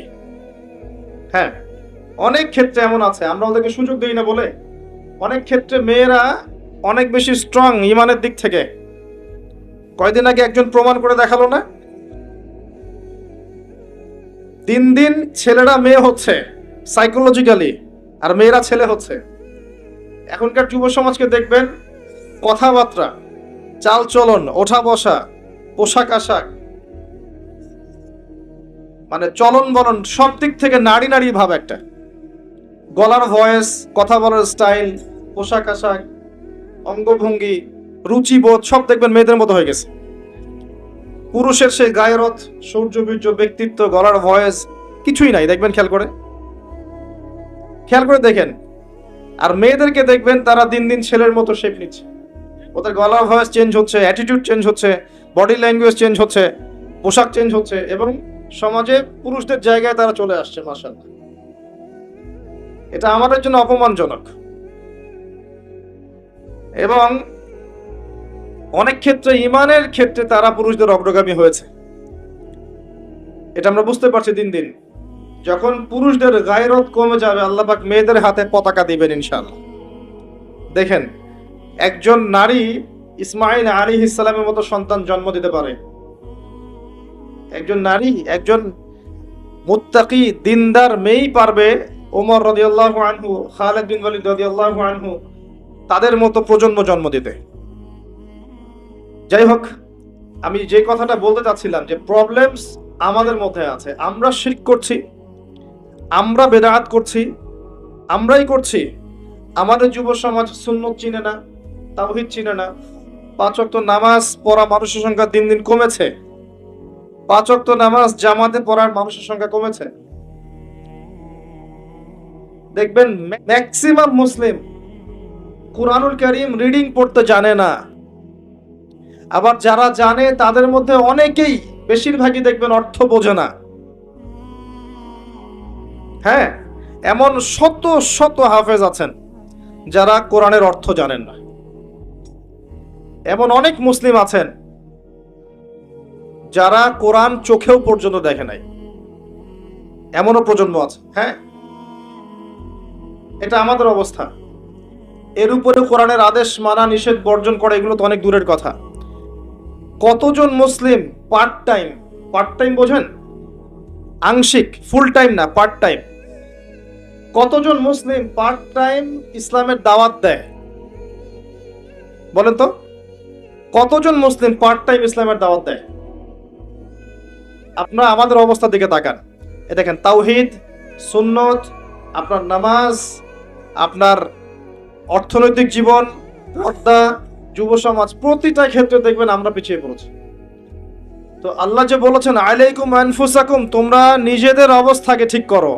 হ্যাঁ, অনেক ক্ষেত্রে এমন আছে, আমরা ওদেরকে সুযোগ দিই না বলে। অনেক ক্ষেত্রে মেয়েরা অনেক বেশি স্ট্রং ইমানের দিক থেকে। কয়দিন আগে একজন প্রমাণ করে দেখালো না, দিন দিন ছেলেরা মেয়ে হচ্ছে সাইকোলজিক্যালি, আর মেয়েরা ছেলে হচ্ছে। এখনকার যুব সমাজকে দেখবেন, কথাবার্তা, চাল চলন, ওঠা বসা, পোশাক আশাক, মানে চলন বলন, সব দিক থেকে নারী নারী ভাব একটা। গলার ভয়েস, কথা বলার স্টাইল, পোশাক আশাক, অঙ্গভঙ্গি, রুচিবোধ সব দেখবেন মেয়েদের মতো হয়ে গেছে। পুরুষের সেই গায়রত, সৌর্যবীর্য, ব্যক্তিত্ব, গলার ভয়েস কিছুই নাই, দেখবেন খেয়াল করে দেখেন। আর মেয়েদেরকে দেখবেন তারা দিন দিন ছেলের মতো শেপ নিচ্ছে। ওদের গলার ভয়েস চেঞ্জ হচ্ছে, অ্যাটিটিউড চেঞ্জ হচ্ছে, বডি ল্যাঙ্গুয়েজ চেঞ্জ হচ্ছে, পোশাক চেঞ্জ হচ্ছে, এবং সমাজে পুরুষদের জায়গায় তারা চলে আসছে। মাশাআল্লাহ, এটা আমাদের জন্য অপমানজনক। এবং অনেক ক্ষেত্রে ইমানের ক্ষেত্রে তারা পুরুষদের অগ্রগামী হয়েছে, এটা আমরা বুঝতে পারছি দিন দিন। যখন পুরুষদের গায়রত কমে যাবে, আল্লাহ পাক মেয়েদের হাতে পতাকা দিবেন ইনশাআল্লাহ। দেখেন, একজন নারী ইসমাঈল আলাইহিস সালামের মতো সন্তান জন্ম দিতে পারে, একজন নারী, একজন মুত্তাকি দিনদার মেয়েই পারবে ওমর রাদিয়াল্লাহু আনহু, খালিদ বিন ওয়ালিদ রাদিয়াল্লাহু আনহু তাদের মতো প্রজন্ম জন্ম দিতে। যাই হোক, আমি যে কথাটা বলতে চাচ্ছিলাম যে প্রবলেমস আমাদের মধ্যে আছে। আমরা শিরক করছি, আমরা বেদাত করছি, আমরাই করছি। আমাদের যুব সমাজ সুন্নত চিনে না, তাওহীদ চিনে না। 5 ওয়াক্ত নামাজ পড়া মানুষের সংখ্যা দিন দিন কমেছে। 5 ওয়াক্ত নামাজ জামাতে পড়ার মানুষের সংখ্যা কমেছে। দেখবেন ম্যাক্সিমাম মুসলিম কুরআনুল কারীম রিডিং পড়তে জানে না। আবার যারা জানে তাদের মধ্যে অনেকেই, বেশিরভাগই দেখবেন অর্থ বোঝে না। হ্যাঁ, এমন শত শত হাফেজ আছেন যারা কোরআনের অর্থ জানেন না। এমন অনেক মুসলিম আছেন যারা কোরআন চোখেও পর্যন্ত দেখে নাই। এমনও প্রজন্ম আছে। হ্যাঁ, এটা আমাদের অবস্থা। এর উপরে কোরআনের আদেশ মানা, নিষেধ, বর্জন করা এগুলো তো অনেক দূরের কথা। কতজন মুসলিম পার্ট টাইম বোঝেন? আংশিক, ফুল টাইম না, পার্ট টাইম। কতজন মুসলিম পার্ট টাইম ইসলামের দাওয়াত দেয়? বলেন তো, কতজন মুসলিম পার্ট টাইম ইসলামের দাওয়াত দেয়? আপনারা আমাদের অবস্থার দিকে তাকান। এ দেখেন, তাওহীদ, সুন্নত, আপনার নামাজ, আপনার অর্থনৈতিক জীবন, পর্দা, যুব সমাজ, প্রতিটা ক্ষেত্রে দেখবেন আমরা পিছিয়ে পড়েছি। তো আল্লাহ যে বলেছেন আলাইকুম আনফুসাকুম, তোমরা নিজেদের অবস্থাকে ঠিক করো।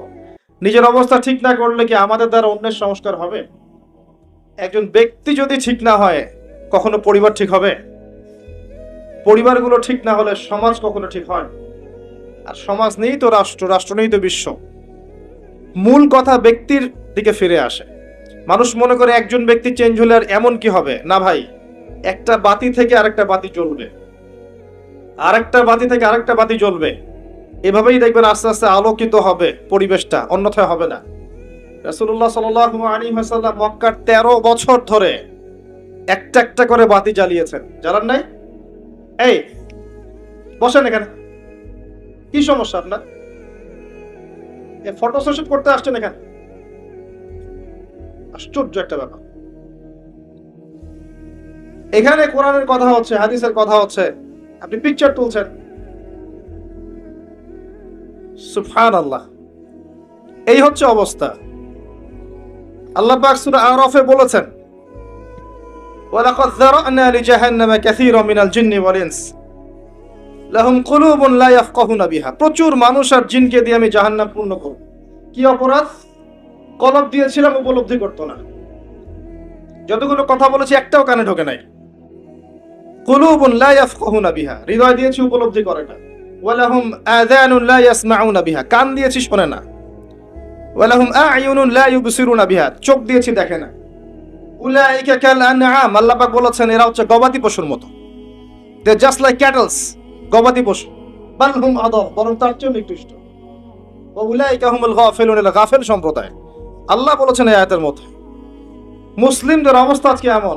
নিজের অবস্থা ঠিক না করলে কি আমাদের দ্বারা অন্যের সংস্কার হবে? একজন ব্যক্তি যদি ঠিক না হয়, কখনো পরিবার ঠিক হবে? পরিবারগুলো ঠিক না হলে সমাজ কখনো ঠিক হয়? আর সমাজ নেই তো রাষ্ট্র, রাষ্ট্র নেই তো বিশ্ব। মূল কথা ব্যক্তির দিকে ফিরে আসে। মানুষ মনে করে একজন ব্যক্তি চেঞ্জ হলে আর এমন কি হবে। না ভাই, একটা বাতি থেকে আরেকটা বাতি জ্বলবে, আরেকটা বাতি থেকে আরেকটা বাতি জ্বলবে। এভাবেই দেখবেন আস্তে আস্তে আলোকিত হবে পরিবেশটা, অন্যথায় হবে না। রাসূলুল্লাহ সাল্লাল্লাহু আলাইহি ওয়াসাল্লাম মক্কার 13 বছর ধরে একটা একটা করে বাতি জ্বালিয়েছেন। জ্বালান নাই? এই বসেন এখানে, কি সমস্যা আপনার? ফটো সেশন করতে আসছেন এখানে? আশ্চর্য একটা ব্যাপার। এখানে কোরআনের কথা হচ্ছে, হাদিসের কথা হচ্ছে, আপনি পিকচার তুলছেন। সুবহানাল্লাহ, এই হচ্ছে অবস্থা। আল্লাহ পাক সূরা আরাফে বলেছেন, ওয়ালাকাদ যারানা লিজাহান্নামা কাসীরাম মিনাল জিন্নি ওয়াল ইনস লাহুম কুলুবুন লা ইয়াফকাহুনা বিহা। প্রচুর মানুষ আর জিনকে দিয়ে আমি জাহান্নাম পূর্ণ করব। কি অপরাধ? কলব দিয়েছিলাম, উপলব্ধি করতো না। যতগুলো কথা বলেছি একটাও কানে ঢোকে নাই। কুলুবুন লা ইয়াফকাহুনা বিহা, হৃদয় দিয়েছি, উপলব্ধি করে না। ওয়ালাহুম আযানুন লা ইয়াসমাউনা বিহা, কান দিয়েছি, শোনে না। ওয়ালাহুম আ'য়ুনুন লা ইউবসিরুনা বিহা, চোখ দিয়েছি, দেখে না। উলাইকা কাল আনআম, আল্লাহ পাক বলেছেন এরা হচ্ছে গবাদি পশুর মতো। দে জাস্ট লাইক ক্যাটলস, গবাদি পশু। বাল হুম আদাল, বরং তার চেয়ে নিকৃষ্ট। ওয়া উলাইকা হুমুল গাফিলুন, এরা গাফিল সম্প্রদায়। আল্লাহ বলেছেন এই আয়াতের মধ্যে। মুসলিমদের অবস্থা আজকে এমন,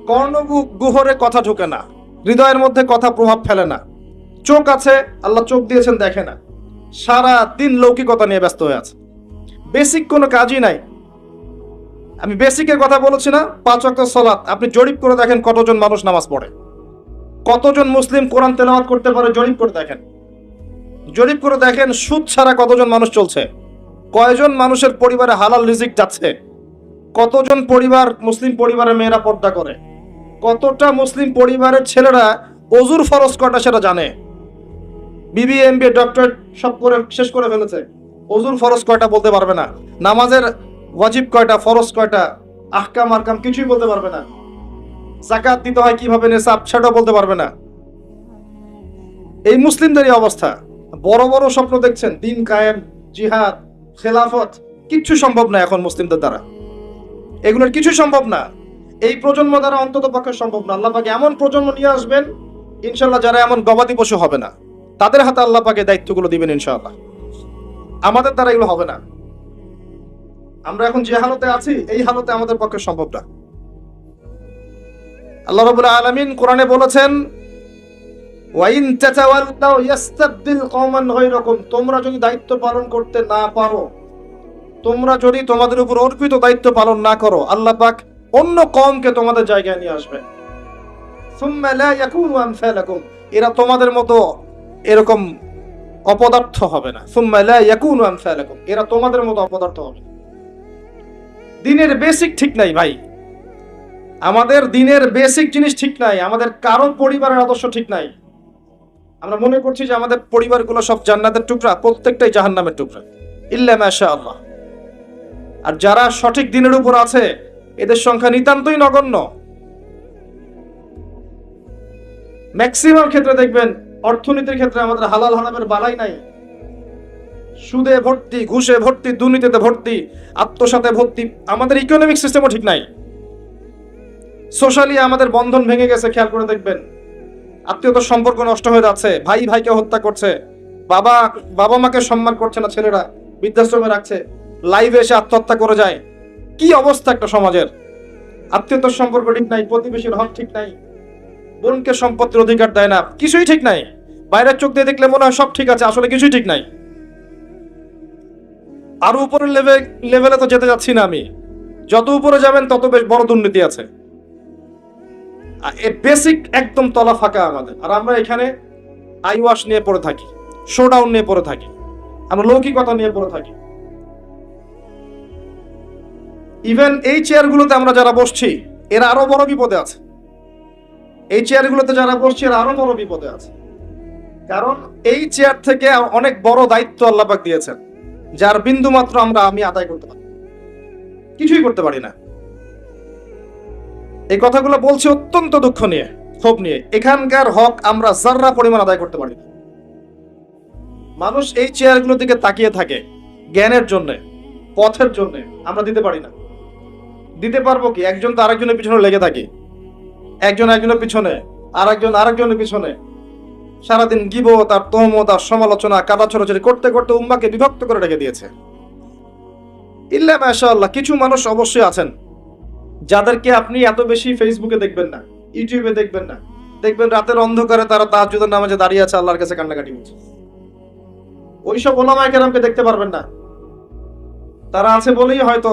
কর্ণগুহরে কথা ঢোকে না, হৃদয়ের মধ্যে কথা প্রভাব ফেলে না। চোখ আছে, আল্লাহ চোখ দিয়েছেন, দেখে না। সারা দিন লৌকিকতা নিয়ে ব্যস্ত হয়ে আছে, বেসিক কোনো কাজই নাই। আমি বেসিকের কথা বলেছি না? 5 ওয়াক্ত সালাত, আপনি জরিপ করে দেখেন কতজন মানুষ নামাজ পড়ে, কতজন মুসলিম কোরআন তেলাওয়াত করতে পারে, জরিপ করে দেখেন। জরিপ করে দেখেন সুদ ছাড়া কতজন মানুষ চলছে, কয়জন মানুষের পরিবারে হালাল রিজিক যাচ্ছে, কতজন পরিবার, মুসলিম পরিবারের মেয়েরা পর্দা করে, কতটা মুসলিম পরিবারের ছেলেরা অজুর ফরজ কয়টা সেটা জানে। বিবি, এমবিএ, ডক্টরেট সব করে শেষ করে ফেলেছে, অজুর ফরজ কয়টা বলতে পারবে না, নামাজের ওয়াজিব কয়টা, ফরজ কয়টা, আহকাম আরকাম কিছুই বলতে পারবে না, যাকাত দিতে হয় কিভাবে, নিসাব সেটাও বলতে পারবে না। এই মুসলিমদেরই অবস্থা। বড় বড় স্বপ্ন দেখছেন, দিন কায়েম, জিহাদ, খেলাফত, কিচ্ছু সম্ভব না এখন মুসলিমদের দ্বারা। এগুলোর কিছু সম্ভব না, এই প্রজন্ম দ্বারা অন্তত পক্ষে সম্ভব না। আল্লাহ পাক এমন প্রজন্ম নিয়ে আসবেন ইনশাআল্লাহ যারা এমন গবাদি পশু হবে না, তাদের হাতে আল্লাহ পাক এই দায়িত্বগুলো দিবেন ইনশাআল্লাহ। আমাদের দ্বারা এগুলো হবে না। আমরা এখন যে হালতে আছি, এই হালতে আমাদের পক্ষে সম্ভব না। আল্লাহ রাব্বুল আলামিন কোরআনে বলেছেন, ওয়াইন তাতাওয়াল্লাউ ইস্তাবদিল কওমান গায়রাকুম, তোমরা যদি দায়িত্ব পালন করতে না পারো, তোমরা যদি তোমাদের উপর অর্পিত দায়িত্ব পালন না করো, আল্লাহ পাক অন্য কওমকে তোমাদের জায়গায় নিয়ে আসবে। সুম্মা লা ইয়াকুনু আমসালাকুম, এরা তোমাদের মতো এরকম অপদার্থ হবে না। সুম্মা লা ইয়াকুনু আমসালাকুম, এরা তোমাদের মতো অপদার্থ হবে না। দিনের বেসিক ঠিক নাই ভাই, আমাদের দিনের বেসিক জিনিস ঠিক নাই, আমাদের কারো পরিবারের আদর্শ ঠিক নাই। আমরা মনে করছি যে আমাদের পরিবারগুলো সব জান্নাতের টুকরা, প্রত্যেকটাই জাহান্নামের টুকরা, ইল্লা মাশাআল্লাহ। আর যারা সঠিক দিনের উপর আছে এদের সংখ্যা নিতান্তই নগণ্য। ম্যাক্সিমাম ক্ষেত্রে দেখবেন অর্থনীতির ক্ষেত্রে আমাদের হালাল হারামের বালাই নাই, সুদে ভর্তি, ঘুষে ভর্তি, দুর্নীতিতে ভর্তি, আত্মসাতে ভর্তি। আমাদের ইকোনমিক সিস্টেমও ঠিক নাই। সোশ্যালি আমাদের বন্ধন ভেঙে গেছে, খেয়াল করে দেখবেন। আত্মীয়তার সম্পর্ক নষ্ট হয়ে যাচ্ছে, ভাই ভাইকে হত্যা করছে, বাবা মাকে সম্মান করছে না, ছেলেরা বৃদ্ধাশ্রমে রাখছে, লাইভে এসে আত্মহত্যা করে যায়। কি অবস্থা একটা সমাজের! আত্মীয়তার সম্পর্ক ঠিক নাই, প্রতিবেশীর হক ঠিক নাই, বোনকে সম্পত্তির অধিকার দেয় না, কিছুই ঠিক নাই। বাইরের চোখ দিয়ে দেখলে মনে হয় সব ঠিক আছে, আসলে কিছুই ঠিক নাই। আরো উপরের লেভেলে তো যেতে যাচ্ছি না আমি। যত উপরে যাবেন তত বেশ বড় দুর্নীতি আছে। বেসিক একদম তলা ফাঁকা আমাদের। আর আমরা এখানে আইওয়াশ নিয়ে পড়ে থাকি, শোডাউন নিয়ে পড়ে থাকি, আমরা লৌকিকতা নিয়ে পড়ে থাকি। ইভেন এই চেয়ারগুলোতে আমরা যারা বসছি এরা আরো বড় বিপদে আছে। এই চেয়ারগুলোতে যারা বসছে এরা আরো বড় বিপদে আছে। কারণ এই চেয়ার থেকে অনেক বড় দায়িত্ব আল্লাহ পাক দিয়েছেন, যার বিন্দু মাত্র আমি আদায় করতে পারি, কিছুই করতে পারি না। এই কথাগুলো বলছি অত্যন্ত দুঃখ নিয়ে, ক্ষোভ নিয়ে। এখানকার হক আমরা যাররা পরিমাণ আদায় করতে পারি না। মানুষ এই চেয়ারগুলোর দিকে তাকিয়ে থাকে জ্ঞানের জন্য, পথের জন্য, আমরা দিতে পারি না। দিতে পারবো কি? একজন তো আরেকজনের পিছনে লেগে থাকি, একজন একজনের পিছনে, আরেকজনের পিছনে সারাদিন গীবত আর তহমত আর সমালোচনা, কাদা ছড়াছড়ি করতে করতে উম্মাকে বিভক্ত করে রেখে দিয়েছে। ইল্লা মাশাআল্লাহ, কিছু মানুষ অবশ্যই আছেন যাদেরকে আপনি এত বেশি ফেসবুকে দেখবেন না, ইউটিউবে দেখবেন না। দেখবেন রাতের অন্ধকারে তারা তাহাজ্জুদের নামাজে দাঁড়িয়ে আছে, আল্লাহর কাছে কান্নাকাটি করছে। ওইসব ওলামায়ে কেরামকে দেখতে পারবেন না। তারা আছে বলেই হয়তো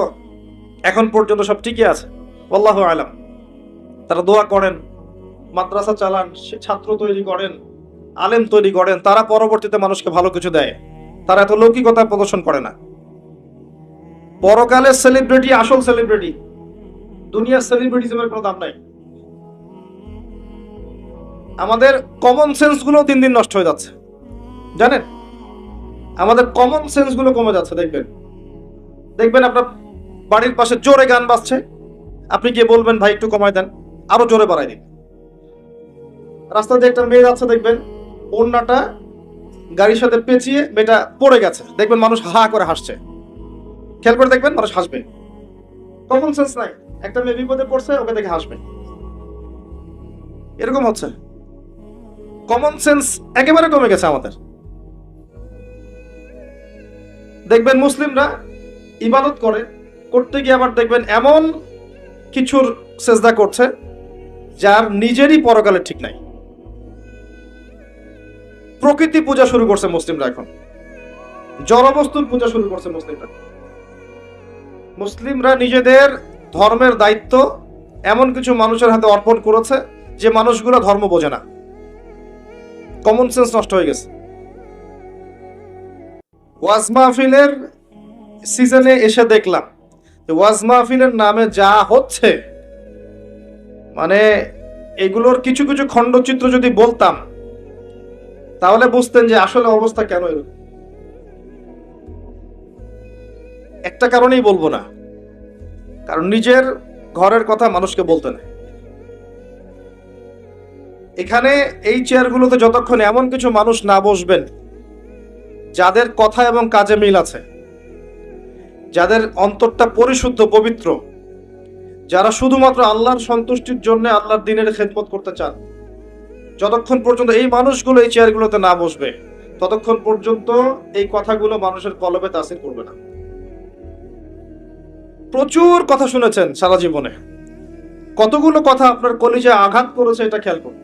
এখন পর্যন্ত সব ঠিকই আছে, আল্লাহু আলাম। তারা দোয়া করেন, মাদ্রাসা চালান, ছাত্র তৈরি করেন, আলেম তৈরি করেন, তারা পরবর্তীতে মানুষকে ভালো কিছু দেয়। তারা এত লৌকিকতা প্রদর্শন করে না। পরকালের সেলিব্রিটি আসল সেলিব্রিটি, দুনিয়ার সেলিব্রিটিজমের কোনো দাম নাই। আমাদের কমন সেন্স গুলো দিন দিন নষ্ট হয়ে যাচ্ছে, জানেন? আমাদের কমন সেন্স গুলো কমে যাচ্ছে। দেখবেন আপনার বাড়ির পাশে জোরে গান বাজছে, আপনি গিয়ে বলবেন ভাই একটু কমায় দেন, আরো জোরে বাড়াই দিন। রাস্তা দিয়ে একটা মেয়ে যাচ্ছে, দেখবেন ওড়নাটা গাড়ির সাথে পেঁচিয়ে মেয়েটা পড়ে গেছে, দেখবেন মানুষ হা করে হাসছে। খেয়াল করে দেখবেন, মানুষ হাসবে। কমন সেন্স নাই। একটা মেয়ে বিপদে পড়ছে, ওকে দেখে হাসবে, এরকম হচ্ছে। কমন সেন্স একেবারে কমে গেছে আমাদের। দেখবেন মুসলিমরা ইবাদত করতে গিয়ে আবার দেখবেন এমন কিছুর সেজদা করছে যার নিজেরই পরকালে ঠিক নাই। প্রকৃতি পূজা শুরু করছে মুসলিমরা, এখন জড়বস্তুর পূজা শুরু করছে মুসলিমরা নিজেদের ধর্মের দায়িত্ব এমন কিছু মানুষের হাতে অর্পণ করেছে যে মানুষগুলো ধর্ম বোঝে না। কমন সেন্স নষ্ট হয়ে গেছে। ওয়াজ মাহফিলের সিজনে এসে দেখলাম ওয়াজ মাহফিলের নামে যা হচ্ছে, মানে এগুলোর কিছু কিছু খণ্ডচিত্র যদি বলতাম তাহলে বুঝতেন যে আসলে অবস্থা কেন এরকম। একটা কারণেই বলবো না, কারণ নিজের ঘরের কথা মানুষকে বলতে নেই। এখানে এই চেয়ারগুলোতে যতক্ষণ এমন কিছু মানুষ না বসবেন যাদের কথা এবং কাজে মিল আছে, যাদের অন্তরটা পরিশুদ্ধ পবিত্র, যারা শুধুমাত্র আল্লাহর সন্তুষ্টির জন্য আল্লাহর দ্বীনের খেদমত করতে চান, যতক্ষণ পর্যন্ত এই মানুষগুলো এই চেয়ারগুলোতে না বসবে ততক্ষণ পর্যন্ত এই কথাগুলো মানুষের কলবে তাসির করবে না। প্রচুর কথা শুনেছেন সারা জীবনে, কতগুলো কথা আপনার কলিজায় আঘাত করেছে এটা খেয়াল করুন।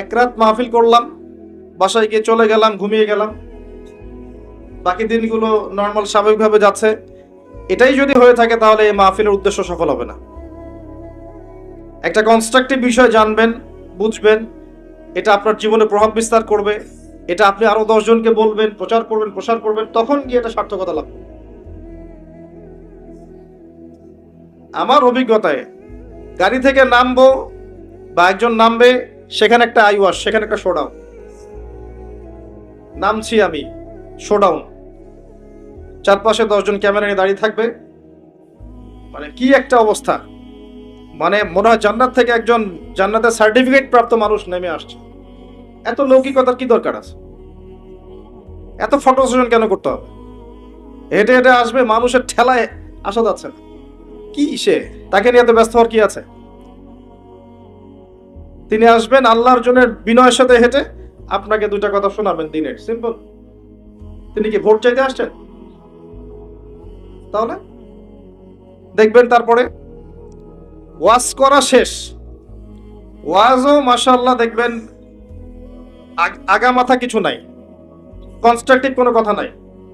এক রাত মাহফিল করলাম, বাসায় গিয়ে চলে গেলাম, ঘুমিয়ে গেলাম, বাকি দিনগুলো নর্মাল স্বাভাবিকভাবে যাচ্ছে, এটাই যদি হয়ে থাকে তাহলে এই মাহফিলের উদ্দেশ্য সফল হবে না। একটা কনস্ট্রাকটিভ বিষয় জানবেন, বুঝবেন, এটা আপনার জীবনে প্রভাব বিস্তার করবে, এটা আপনি আরো 10 জনকে বলবেন, প্রসার করবেন, তখন গিয়ে এটা সার্থকতা লাভ করবে। আমার অভিজ্ঞতায় গাড়ি থেকে নামবো বা একজন নামবে, সেখানে একটা আইওয়াস, সেখানে একটা শোডাউন, নামছি আমি, শোডাউন, চারপাশে 10 জন ক্যামেরা নিয়ে দাঁড়িয়ে থাকবে, মানে কি একটা অবস্থা, মানে মনে হয় জান্নাত থেকে একজন জান্নাতের সার্টিফিকেট প্রাপ্ত মানুষ নেমে আসছে। এত লৌকিকতার কি দরকার আছে? এত ফটো সেশন কেন করতে হবে? হেঁটে হেঁটে আসবে, মানুষের ঠেলায় আসা যাচ্ছে না, কি সে, তাকে নিয়ে এত ব্যস্ত হওয়ার কি আছে? তিনি আসবেন আল্লাহর জন্য বিনয়ের সাথে হেঁটে আপনাকে 2টা কথা শোনাবেন দিনের, সিম্পল। তিনি কি ভোট চাইতে আসছেন? তাহলে দেখবেন তারপরে ওয়াজ করা শেষ, ওয়াজও মাশাআল্লাহ দেখবেন আগা মাথা কিছু নাই, কনস্ট্রাকটিভ কোনো কথা নাই,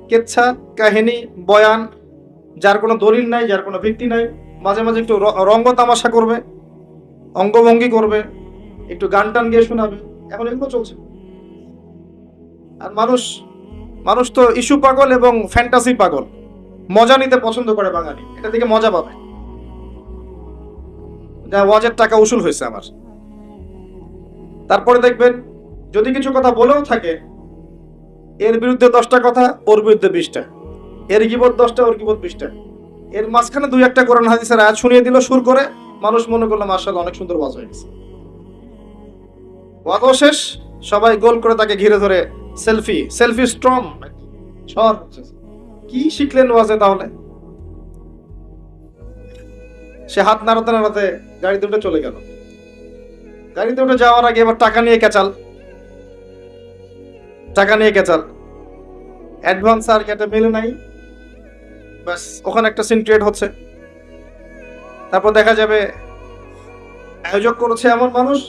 কেচ্ছা কাহিনী বয়ান, যার কোনো দলিল নাই, যার কোনো ভিত্তি নাই, মাঝে মাঝে একটু রঙ্গ তামাশা করবে, অঙ্গভঙ্গি করবে, একটু গান টান গিয়ে শোনাবে, এখন এগুলো চলছে। আর মানুষ তো ইস্যু পাগল এবং ফ্যান্টাসি পাগল, মজা নিতে পছন্দ করে বাঙালি, এটা থেকে মজা পাবে, যা ওয়াজের টাকা উসুল হয়েছে আমার। তারপরে দেখবেন যদি কিছু কথা বলেও থাকে, এর বিরুদ্ধে 10টা কথা, ওর বিরুদ্ধে 20টা, এর গীবত 10টা, ওর গীবত 20টা, এর মাঝখানে 2-1টা কোরআন হাদিসের আয়াত শুনিয়ে দিল সুর করে, মানুষ মনে করলো মাশাআল্লাহ অনেক সুন্দর ওয়াজ হয়ে গেছে। ওয়াজ শেষ, সবাই গোল করে তাকে ঘিরে ধরে সেলফি স্ট্রং, কি শিখলেন ওয়াজে? তাহলে সে হাত নাড়াতে নাড়াতে গাড়িতে উঠে চলে গেল। গাড়িতে উঠে যাওয়ার আগে এবার টাকা নিয়ে কেচাল, অ্যাডভান্স আর কেটে মেলে নাই, ব্যাস ওখানে একটা সিন ক্রিয়েট হচ্ছে। তারপর দেখা যাবে আয়োজক করেছে এমন মানুষ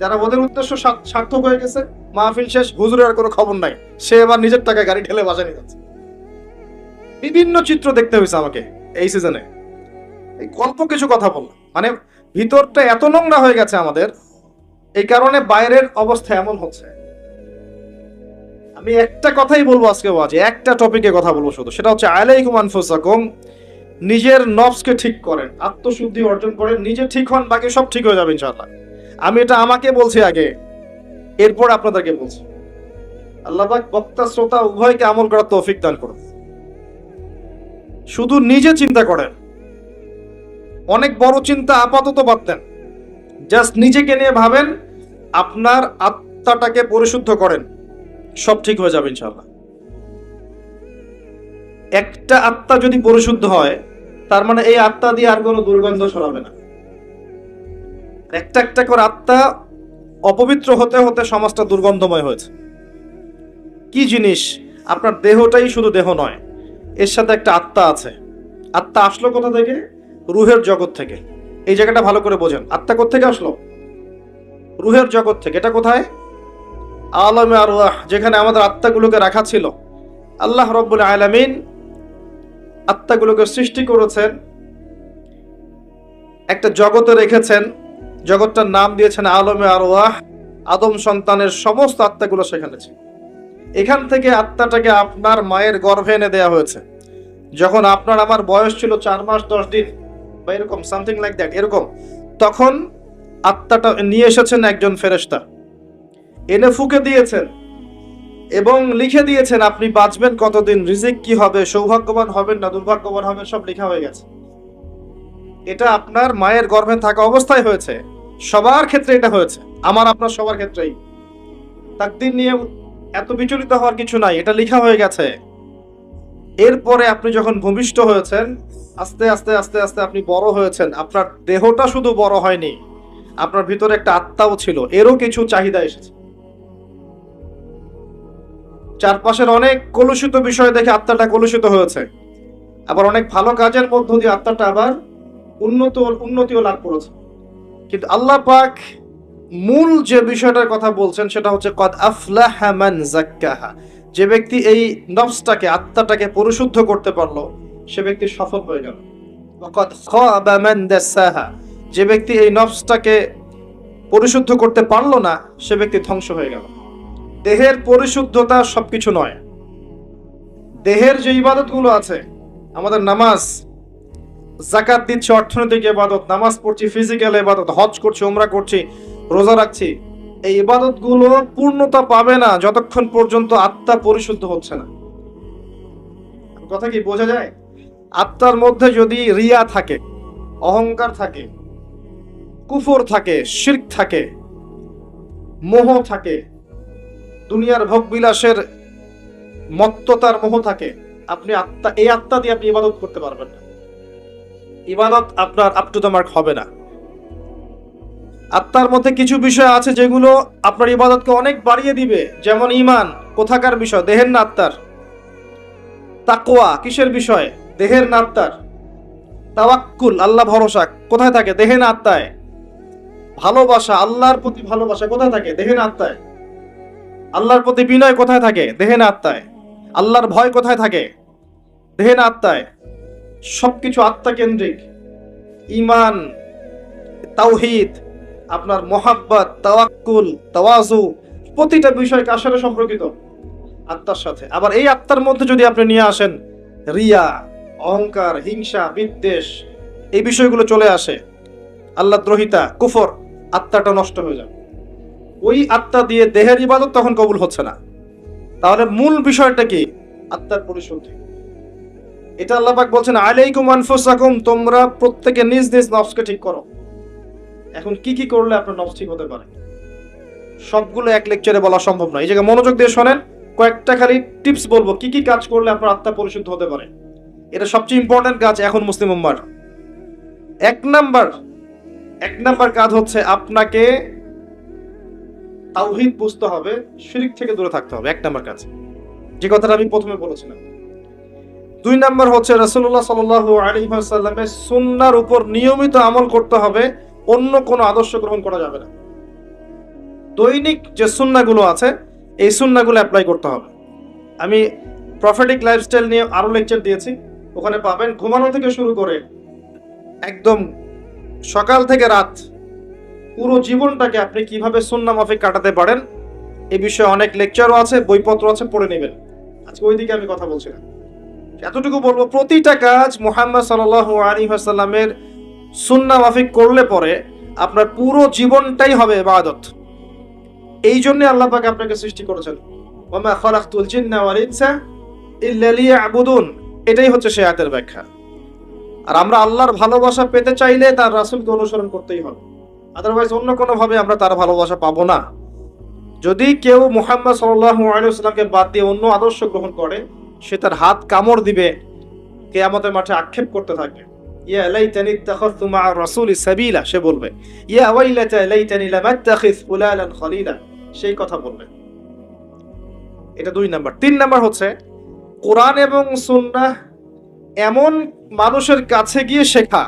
যারা ওদের উদ্দেশ্য সার্থক হয়ে গেছে, মাহফিল শেষ, হুজুরের আর কোনো খবর নাই, সে এবার নিজের টাকায় গাড়ি ঠেলে বাসা নিয়ে যাচ্ছে। বিভিন্ন চিত্র দেখতে হয়েছে আমাকে এই সিজনে। এই গল্প কিছু কথা বললাম, মানে ভিতরটা এত নোংরা হয়ে গেছে আমাদের, এই কারণে বাইরের অবস্থা এমন হচ্ছে। আমি একটা কথাই বলবো আজকে ওয়াজে, একটা টপিকে কথা বলবো শুধু, সেটা হচ্ছে আলাইকুম আনফুসাকুম, নিজের নফসকে ঠিক করেন, আত্মশুদ্ধি অর্জন করেন, নিজে ঠিক হন, বাকি সব ঠিক হয়ে যাবে ইনশাআল্লাহ। আমি এটা আমাকে বলছি আগে, এরপর আপনাদেরকে বলছি। আল্লাহ পাক বক্তা শ্রোতা উভয়কে আমল করার তৌফিক দান করুন। শুধু নিজে চিন্তা করেন, অনেক বড় চিন্তা আপাতত বাদ দেন, জাস্ট নিজেকে নিয়ে ভাবেন, আপনার আত্মাটাকে পরিশুদ্ধ করেন, সব ঠিক হয়ে যাবে ইনশাআল্লাহ। একটা আত্মা যদি পরিশুদ্ধ হয়, তার মানে এই আত্মা দিয়ে আর কোনো দুর্গন্ধ ছড়াবে না। একটা একটা করে আত্মা অপবিত্র হতে হতে সমাজটা দুর্গন্ধময় হয়েছে। কি জিনিস? আপনার দেহটাই শুধু দেহ নয়, এর সাথে একটা আত্মা আছে। আত্মা আসলো কোথা থেকে? রুহের জগৎ থেকে। এই জায়গাটা ভালো করে বোঝেন, আত্মা কোথা থেকে আসলো? রুহের জগৎ থেকে। এটা কোথায়? আলমে আরওয়াহ, যেখানে আমাদের আত্মাগুলোকে রাখা ছিল। আল্লাহ রাব্বুল আলামিন আত্মাগুলোকে সৃষ্টি করেছেন, একটা জগতে রেখেছেন, জগৎটার নাম দিয়েছেন আলমে আরওয়াহ। আদম সন্তানের সমস্ত আত্মাগুলো সেখানে ছিল। এখান থেকে আত্মাটাকে আপনার মায়ের গর্ভে এনে দেয়া হয়েছে। যখন আপনার আমার বয়স ছিল 4 মাস 10 দিন বা এরকম সামথিং লাইক দ্যাট, এরকম, তখন আত্মাটা নিয়ে এসেছেন একজন ফেরেশতা, এনে ফুঁকে দিয়েছেন এবং লিখে দিয়েছেন আপনি বাঁচবেন কতদিন, রিজিক কি হবে, সৌভাগ্যবান হবেন না দুর্ভাগ্যবান হবেন, সব লেখা হয়ে গেছে। এটা আপনার মায়ের গর্ভে থাকা অবস্থায় হয়েছে। সবার ক্ষেত্রে এটা হয়েছে, আমার আপনার সবার ক্ষেত্রেই। তাকদীর নিয়ে এত বিচলিত হওয়ার কিছু নাই, এটা লেখা হয়ে গেছে। এরপরে আপনি যখন ভূমিষ্ঠ হয়েছেন, আস্তে আস্তে আস্তে আস্তে আপনি বড় হয়েছেন। আপনার দেহটা শুধু বড় হয়নি, আপনার ভিতরে একটা আত্মাও ছিল, এরও কিছু চাহিদা এসেছে। চারপাশের অনেক কলুষিত বিষয় দেখে আত্মাটা কলুষিত হয়েছে, আবার অনেক ভালো কাজের মধ্য দিয়ে আত্মাটা আবার উন্নতিও লাভ করেছে। কিন্তু আল্লাহ পাক মূল যে বিষয়টার কথা বলছেন সেটা হচ্ছে কদ আফলাহা মান যাক্কাহা, যে ব্যক্তি এই নফসটাকে, আত্মাটাকে পরিশুদ্ধ করতে পারলো সে ব্যক্তি সফল হয়ে গেল। ওয়াকাদ খাবা মান দাসাহা, যে ব্যক্তি এই নফসটাকে পরিশুদ্ধ করতে পারলো না সে ব্যক্তি ধ্বংস হয়ে গেল। দেহের পরিশুদ্ধতা সবকিছু নয়। দেহের যে ইবাদতগুলো আছে, আমাদের নামাজ, যাকাত দিচ্ছি অর্থনৈতিক ইবাদত, নামাজ পড়ছি ফিজিক্যাল ইবাদত, হজ করছি, উমরা করছি, রোজা রাখছি, এই ইবাদতগুলো পূর্ণতা পাবে না যতক্ষণ পর্যন্ত আত্মা পরিশুদ্ধ হচ্ছে না। কথা কি বোঝা যায়? আত্মার মধ্যে যদি রিয়া থাকে, অহংকার থাকে, কুফর থাকে, শিরক থাকে, মোহ থাকে, দুনিয়ার ভোগ বিলাসের মত্ততার মোহ থাকে, আপনি এই আত্মা দিয়ে আপনি ইবাদত করতে পারবেন না। ইবাদত আপনার আপ টু দ্য মার্ক হবে না। আত্মার মধ্যে কিছু বিষয় আছে যেগুলো আপনার ইবাদতকে অনেক বাড়িয়ে দিবে, যেমন ঈমান কোথাকার বিষয়? দেহের না আত্মার? তাকওয়া কিসের বিষয়? দেহের না আত্মার? তাওয়াক্কুল আল্লাহ ভরসা কোথায় থাকে? দেহে না আত্মায়? ভালোবাসা, আল্লাহর প্রতি ভালোবাসা কোথায় থাকে? দেহে না আত্মায়? আল্লাহর প্রতি বিনয় কোথায় থাকে? দেহে না আত্মায়? আল্লাহর ভয় কোথায় থাকে? দেহে না আত্মায়? সবকিছু আত্মা কেন্দ্রিক। ঈমান, তাওহীদ, আপনার মোহাব্বত, তাওয়াক্কুল, তাওয়াজু, প্রতিটা বিষয় কার সাথে সম্পর্কিত? আত্মার সাথে। আবার এই আত্মার মধ্যে যদি আপনি নিয়ে আসেন রিয়া, অহংকার, হিংসা, বিদ্বেষ, এই বিষয়গুলো চলে আসে, আল্লাহ দ্রোহিতা, কুফর, আত্মাটা নষ্ট হয়ে যায়। ওই আত্মা দিয়ে দেহের ইবাদত তখন কবুল হচ্ছে না। তাহলে মূল বিষয়টা কি? আত্মার পরিশুদ্ধি। এটা আল্লাহ পাক বলছেন আলাইকুম আনফুসাকুম, তোমরা প্রত্যেকে নিজ নিজ নফসকে ঠিক করো। এখন কি কি করলে আপনার নফস ঠিক হতে পারে? সবগুলো এক লেকচারে বলা সম্ভব নয়। এই জায়গায় মনোযোগ দিয়ে শোনেন, কয়েকটা খালি টিপস বলবো কি কি কাজ করলে আপনার আত্মা পরিশুদ্ধ হতে পারে। এটা সবচেয়ে ইম্পর্টেন্ট কাজ এখন মুসলিম উম্মার। এক নাম্বার কাজ হচ্ছে আপনাকে তাওহীদ বুঝতে হবে, শিরক থেকে দূরে থাকতে হবে। এক নাম্বার কাজ, যে কথাটা আমি প্রথমে বলেছিলাম। 2 নাম্বার হচ্ছে রাসূলুল্লাহ সাল্লাল্লাহু আলাইহি ওয়াসাল্লামের সুন্নাহর উপর নিয়মিত আমল করতে হবে, অন্য কোনো আদর্শ গ্রহণ করা যাবে না। দৈনিক যে সুন্নাহগুলো আছে এই সুন্নাহগুলো অ্যাপ্লাই করতে হবে। আমি প্রফেটিক লাইফস্টাইল নিয়ে আরো লেকচার দিয়েছি, ওখানে পাবেন। ঘুমানো থেকে শুরু করে একদম সকাল থেকে রাত পুরো জীবনটাকে আপনি কিভাবে সুন্নাহ মাফিক কাটাতে পারেন এই বিষয়ে অনেক লেকচারও আছে, বইপত্র আছে, পড়ে নেবেন। আজকে ওই দিকে আমি কথা বলছি না। এতটুকু বলবো, প্রতিটা কাজ মুহাম্মদ সাল্লাল্লাহু আলাইহি ওয়াসাল্লামের সুন্নাহ মাফিক করলে পরে আপনার পুরো জীবনটাই হবে ইবাদত। এই জন্য আল্লাহ পাক আপনাকে সৃষ্টি করেছেন, ওয়া মা খালাকতুল জিন্না ওয়াল ইনসা ইল্লা লিয়াবুদুন। এটাই হচ্ছে সেই আয়াতের ব্যাখ্যা। আর আমরা আল্লাহর ভালোবাসা পেতে চাইলে তার রাসূলকে অনুসরণ করতেই হবে, আদারওয়াইজ অন্য কোনো ভাবে আমরা তার ভালোবাসা পাবো না। যদি কেউ মুহাম্মদ সাল্লাল্লাহু আলাইহি ওয়াসাল্লামকে বাদ দিয়ে অন্য আদর্শ গ্রহণ করে, সে তার হাত কামড় দিবে, কিয়ামতের মাঠে আক্ষেপ করতে থাকবে, ইয়া লাইতানি ইত্তাখাযতু মা রাসূলি সাবিলা। সে বলবে ইয়া ওয়াইলাতা লাইতানি লাম আত্তাখিয ফুলানান খলিলা, সেই কথা বলবে। এটা 2 নাম্বার। 3 নাম্বার হচ্ছে কোরআন এবং সুন্নাহ এমন মানুষের কাছে গিয়ে শেখা,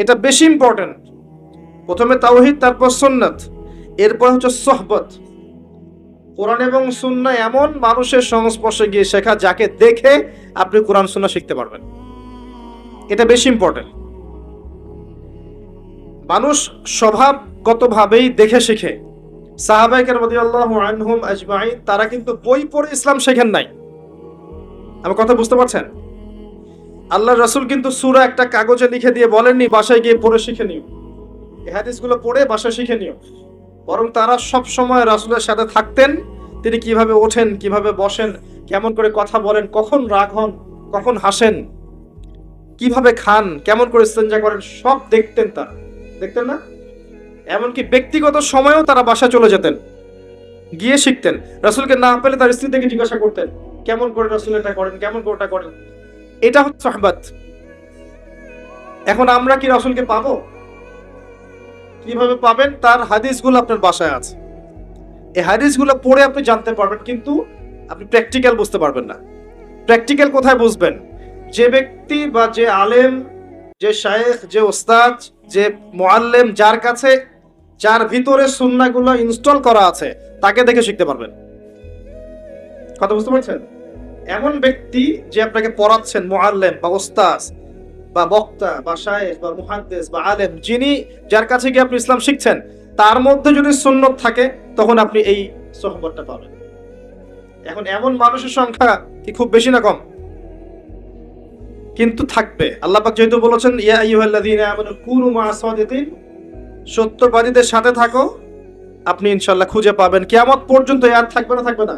এটা বেশি ইম্পর্টেন্ট। প্রথমে তাওহীদ, তারপর সুন্নাত, এরপর হচ্ছে সোহবত। কোরআন এবং সুন্নাহ এমন মানুষের সংস্পর্শে গিয়ে শেখা যাকে দেখে আপনি কোরআন সুন্নাহ শিখতে পারবেন, এটা বেশি ইম্পর্টেন্ট। মানুষ স্বভাবগতভাবেই দেখে শিখে। সাহাবায়ে কেরাম রাদিয়াল্লাহু আনহুম আজমাইন, তারা কিন্তু বই পড়ে ইসলাম শেখেন নাই। আমার কথা বুঝতে পারছেন? আল্লাহর রাসূল কিন্তু সূরা একটা কাগজে লিখে দিয়ে বলেননি বাসায় গিয়ে পড়ে শিখে নিও, এই হাদিসগুলো পড়ে বাসায় শিখে নিও। বরং তারা সব সময় রাসূলের সাথে থাকতেন, তিনি কিভাবে ওঠেন, কিভাবে বসেন, কেমন করে কথা বলেন, কখন রাগ হন, কখন হাসেন, কিভাবে খান, কেমন করে ইস্তেঞ্জা করেন, সব দেখতেন। তারা দেখতেন না? এমনকি ব্যক্তিগত সময়েও তারা বাসায় চলে যেতেন, গিয়ে শিখতেন। রাসূলকে না পেলে তার স্ত্রী থেকে জিজ্ঞাসা করতেন কেমন করে রাসূল এটা করেন, কেমন করে ওটা করেন। এটা হচ্ছে সাহবাত। এখন আমরা কি রাসূলকে পাবো? কিভাবে পাবেন? তার হাদিসগুলো আপনার বাসায় আছে, এই হাদিসগুলো পড়ে আপনি জানতে পারবেন, কিন্তু আপনি প্র্যাকটিক্যাল বুঝতে পারবেন না। প্র্যাকটিক্যাল কোথায় বুঝবেন? যে ব্যক্তি বা যে আলেম, যে শায়েখ, যে ওস্তাদ, যে মুআল্লিম, যার কাছে যার ভিতরে সুন্নাহগুলো ইনস্টল করা আছে তাকে দেখে শিখতে পারবেন। কথা বুঝতে পারছেন? এমন ব্যক্তি যে আপনাকে পড়াচ্ছেন, মুআল্লিম বা ওস্তাদ বা বক্তা বা শায়েখ বা মুহাদ্দিস বা আলেম, যিনি যার কাছে গিয়ে আপনি ইসলাম শিখছেন, তার মধ্যে যদি সুন্নত থাকে তখন আপনি এই সোহবতটা পাবেন। এখন এমন মানুষের সংখ্যা কি খুব বেশি না কম? কিন্তু থাকবে। আল্লাহ পাক যেহেতু বলেছেন ইয়া আইয়ুহাল্লাযীনা আমানু কুনু মা'আস সাদিকিন, সত্যবাদীদের সাথে থাকো, আপনি ইনশাআল্লাহ খুঁজে পাবেন। কিয়ামত পর্যন্ত আর থাকবে না, থাকবে না।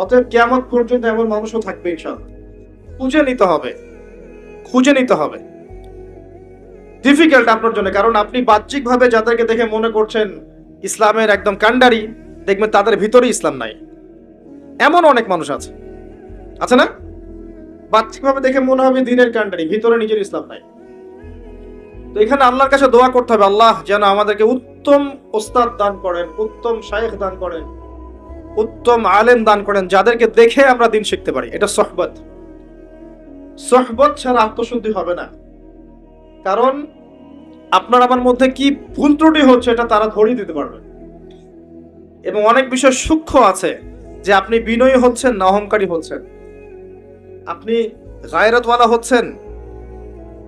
অতএব কিয়ামত পর্যন্ত এমন মানুষও থাকবে ইনশাআল্লাহ। খুঁজে নিতে হবে, খুঁজে নিতে হবে। ডিফিকাল্ট আপনার জন্য, কারণ আপনি বাহ্যিকভাবে যাদেরকে দেখে মনে করছেন ইসলামের একদম কাণ্ডারি, দেখবেন তাদের ভিতরে ইসলাম নাই। এমন অনেক মানুষ আছে, আছে না? বাহ্যিকভাবে দেখে মনে হবে দ্বীনের কাণ্ডারি, ভিতরে নিজের ইসলাম নাই। তো এখানে আল্লাহর কাছে দোয়া করতে হবে, আল্লাহ যেন আমাদেরকে উত্তম ওস্তাদ দান করেন, উত্তম শায়েখ দান করেন, উত্তম আলেম দান করেন, যাদেরকে দেখে আমরা দিন শিখতে পারি। এটা সোহবত। সোহবত ছাড়া আত্মশুদ্ধি হবে না। কারণ আপনার আমার মধ্যে কি ভুল ত্রুটি হচ্ছে এটা তারা ধরিয়ে দিতে পারবে। এবং অনেক বিষয় সূক্ষ্ম আছে যে আপনি বিনয়ী হচ্ছেন না অহংকারী হচ্ছেন, আপনি গায়রতওয়ালা হচ্ছেন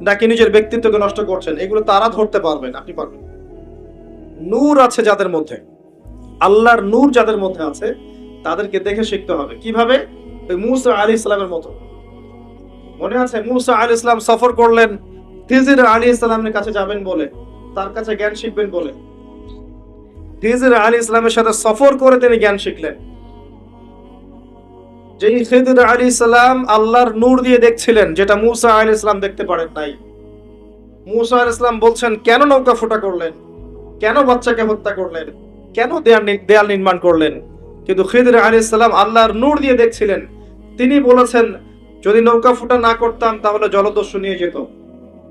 নাকি নিজের ব্যক্তিত্বকে নষ্ট করছেন, এগুলো তারা ধরতে পারবেন, আপনি পারবেন। নূর আছে যাদের মধ্যে, আল্লাহর নূর যাদের মধ্যে আছে, তাদেরকে দেখে শিখতে হবে। কিভাবে? মুসা আলাইহিস সালামের মতো। মনে আছে মুসা আলাইহিস সালাম সফর করলেন খিজির আলাইহিস সালামের কাছে যাবেন বলে, তার কাছে জ্ঞান শিখবেন বলে। খিজির আলাইহিস সালামের সাথে সফর করে তিনি জ্ঞান শিখলেন। যেই খিজির আলাইহিস সালাম আল্লাহর নূর দিয়ে দেখছিলেন, যেটা মুসা আলাইহিস সালাম দেখতে পারেন নাই। মুসা আলাইহিস সালাম বলছেন, কেন নৌকা ফুটা করলেন, কেন বাচ্চাকে হত্যা করলেন, কেন দেয়াল নির্মাণ করলেন? কিন্তু খিজির আলাইহিস সালাম আল্লাহর নূর দিয়ে দেখছিলেন। তিনি বলেছেন, যদি নৌকা ফুটা না করতাম তাহলে জলদস্যু নিয়ে যেত,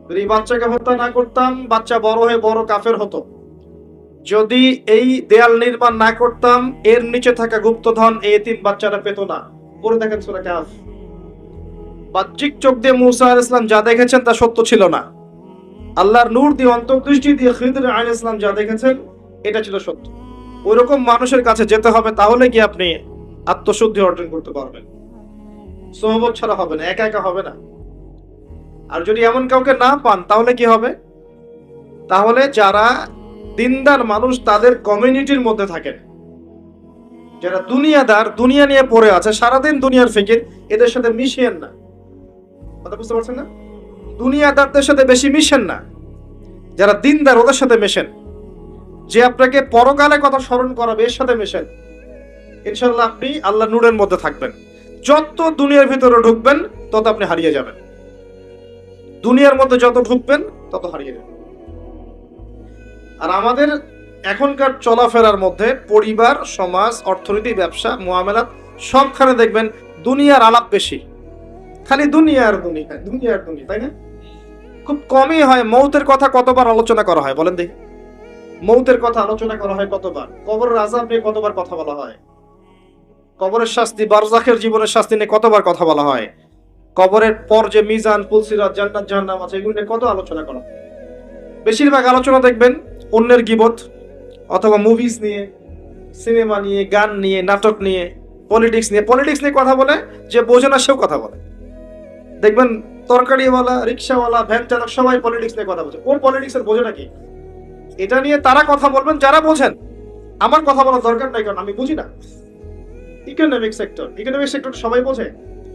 যদি বাচ্চাকে হত্যা না করতাম বাচ্চা বড় হয়ে বড় কাফের হতো, যদি এই দেয়াল নির্মাণ না করতাম এর নিচে থাকা গুপ্তধন এই এতিম বাচ্চারা পেত না। পড়ে দেখেন সূরা কাহফ। বাহ্যিক চোখ দিয়ে মুসা আলাইহিস সালাম যা দেখেছেন তা সত্য ছিল না। আল্লাহর নূর দিয়ে, অন্তর্দৃষ্টি দিয়ে খিজির আলাইহিস সালাম যা দেখেছেন এটা ছিল সত্য। ওইরকম মানুষের কাছে যেতে হবে, তাহলে কি আপনি আত্মশুদ্ধি অর্জন করতে পারবেন। সোহবত ছাড়া হবে না, একা একা হবে না। আর যদি এমন কাউকে না পান তাহলে কি হবে? তাহলে যারা দিনদার মানুষ তাদের কমিউনিটির মধ্যে থাকেন, যারা দুনিয়াদার, দুনিয়া নিয়ে পড়ে আছে, সারাদিন দুনিয়ার ফিকির, এদের সাথে মিশিয়েন না। কথা বুঝতে পারছেন না? দুনিয়াদারদের সাথে বেশি মিশেন না, যারা দিনদার ওদের সাথে মেশেন। যে আপনাকে পরকালে কথা স্মরণ করাবে এর সাথে মেশেন, ইনশাআল্লাহ আপনি আল্লাহ নূরের মধ্যে থাকবেন। যত দুনিয়ার ভিতরে ঢুকবেন তত আপনি হারিয়ে যাবেন, দুনিয়ার মধ্যে যত ঢুকবেন তত হারিয়ে যাবেন। আর আমাদের এখনকার চলাফেরার মধ্যে পরিবার, সমাজ, অর্থনীতি, ব্যবসা, মুআমালাত সবখানে দেখবেন দুনিয়ার আলাপ বেশি। খালি দুনিয়ার দুনিয়া, দুনিয়ার দুনিয়া, তাই না? খুব কমই হয় মৌতের কথা কতবার আলোচনা করা হয় বলেন দেখি। মৌতের কথা আলোচনা করা হয় কতবার? কবরের আযাব নিয়ে কতবার কথা বলা হয়? কবরের শাস্তি, বারজাখের জীবনের শাস্তি নিয়ে কতবার কথা বলা হয়? কবরের পর যে মিজান, পুলসিরাত, জান্নাত জাহান্নাম আছে, এগুলো নিয়ে কত আলোচনা করা হয়? বেশিরভাগ আলোচনা দেখবেন অন্যের গীবত, অথবা মুভিজ নিয়ে, সিনেমা নিয়ে, গান নিয়ে, নাটক নিয়ে, পলিটিক্স নিয়ে। পলিটিক্স নিয়ে কথা বলে যে বোঝে না সেও কথা বলে। দেখবেন তরকারিওয়ালা, রিক্সাওয়ালা, ভ্যান চালক সবাই পলিটিক্স নিয়ে কথা বলছে। কোন পলিটিক্সের বোঝে নাকি? এটা নিয়ে তারা কথা বলবেন যারা বোঝেন। আমার কথা বলার দরকার নাই, কারণ আমি বুঝি না। ইকোনমিক সেক্টর, ইকোনমিক সেক্টর সবাই বোঝে।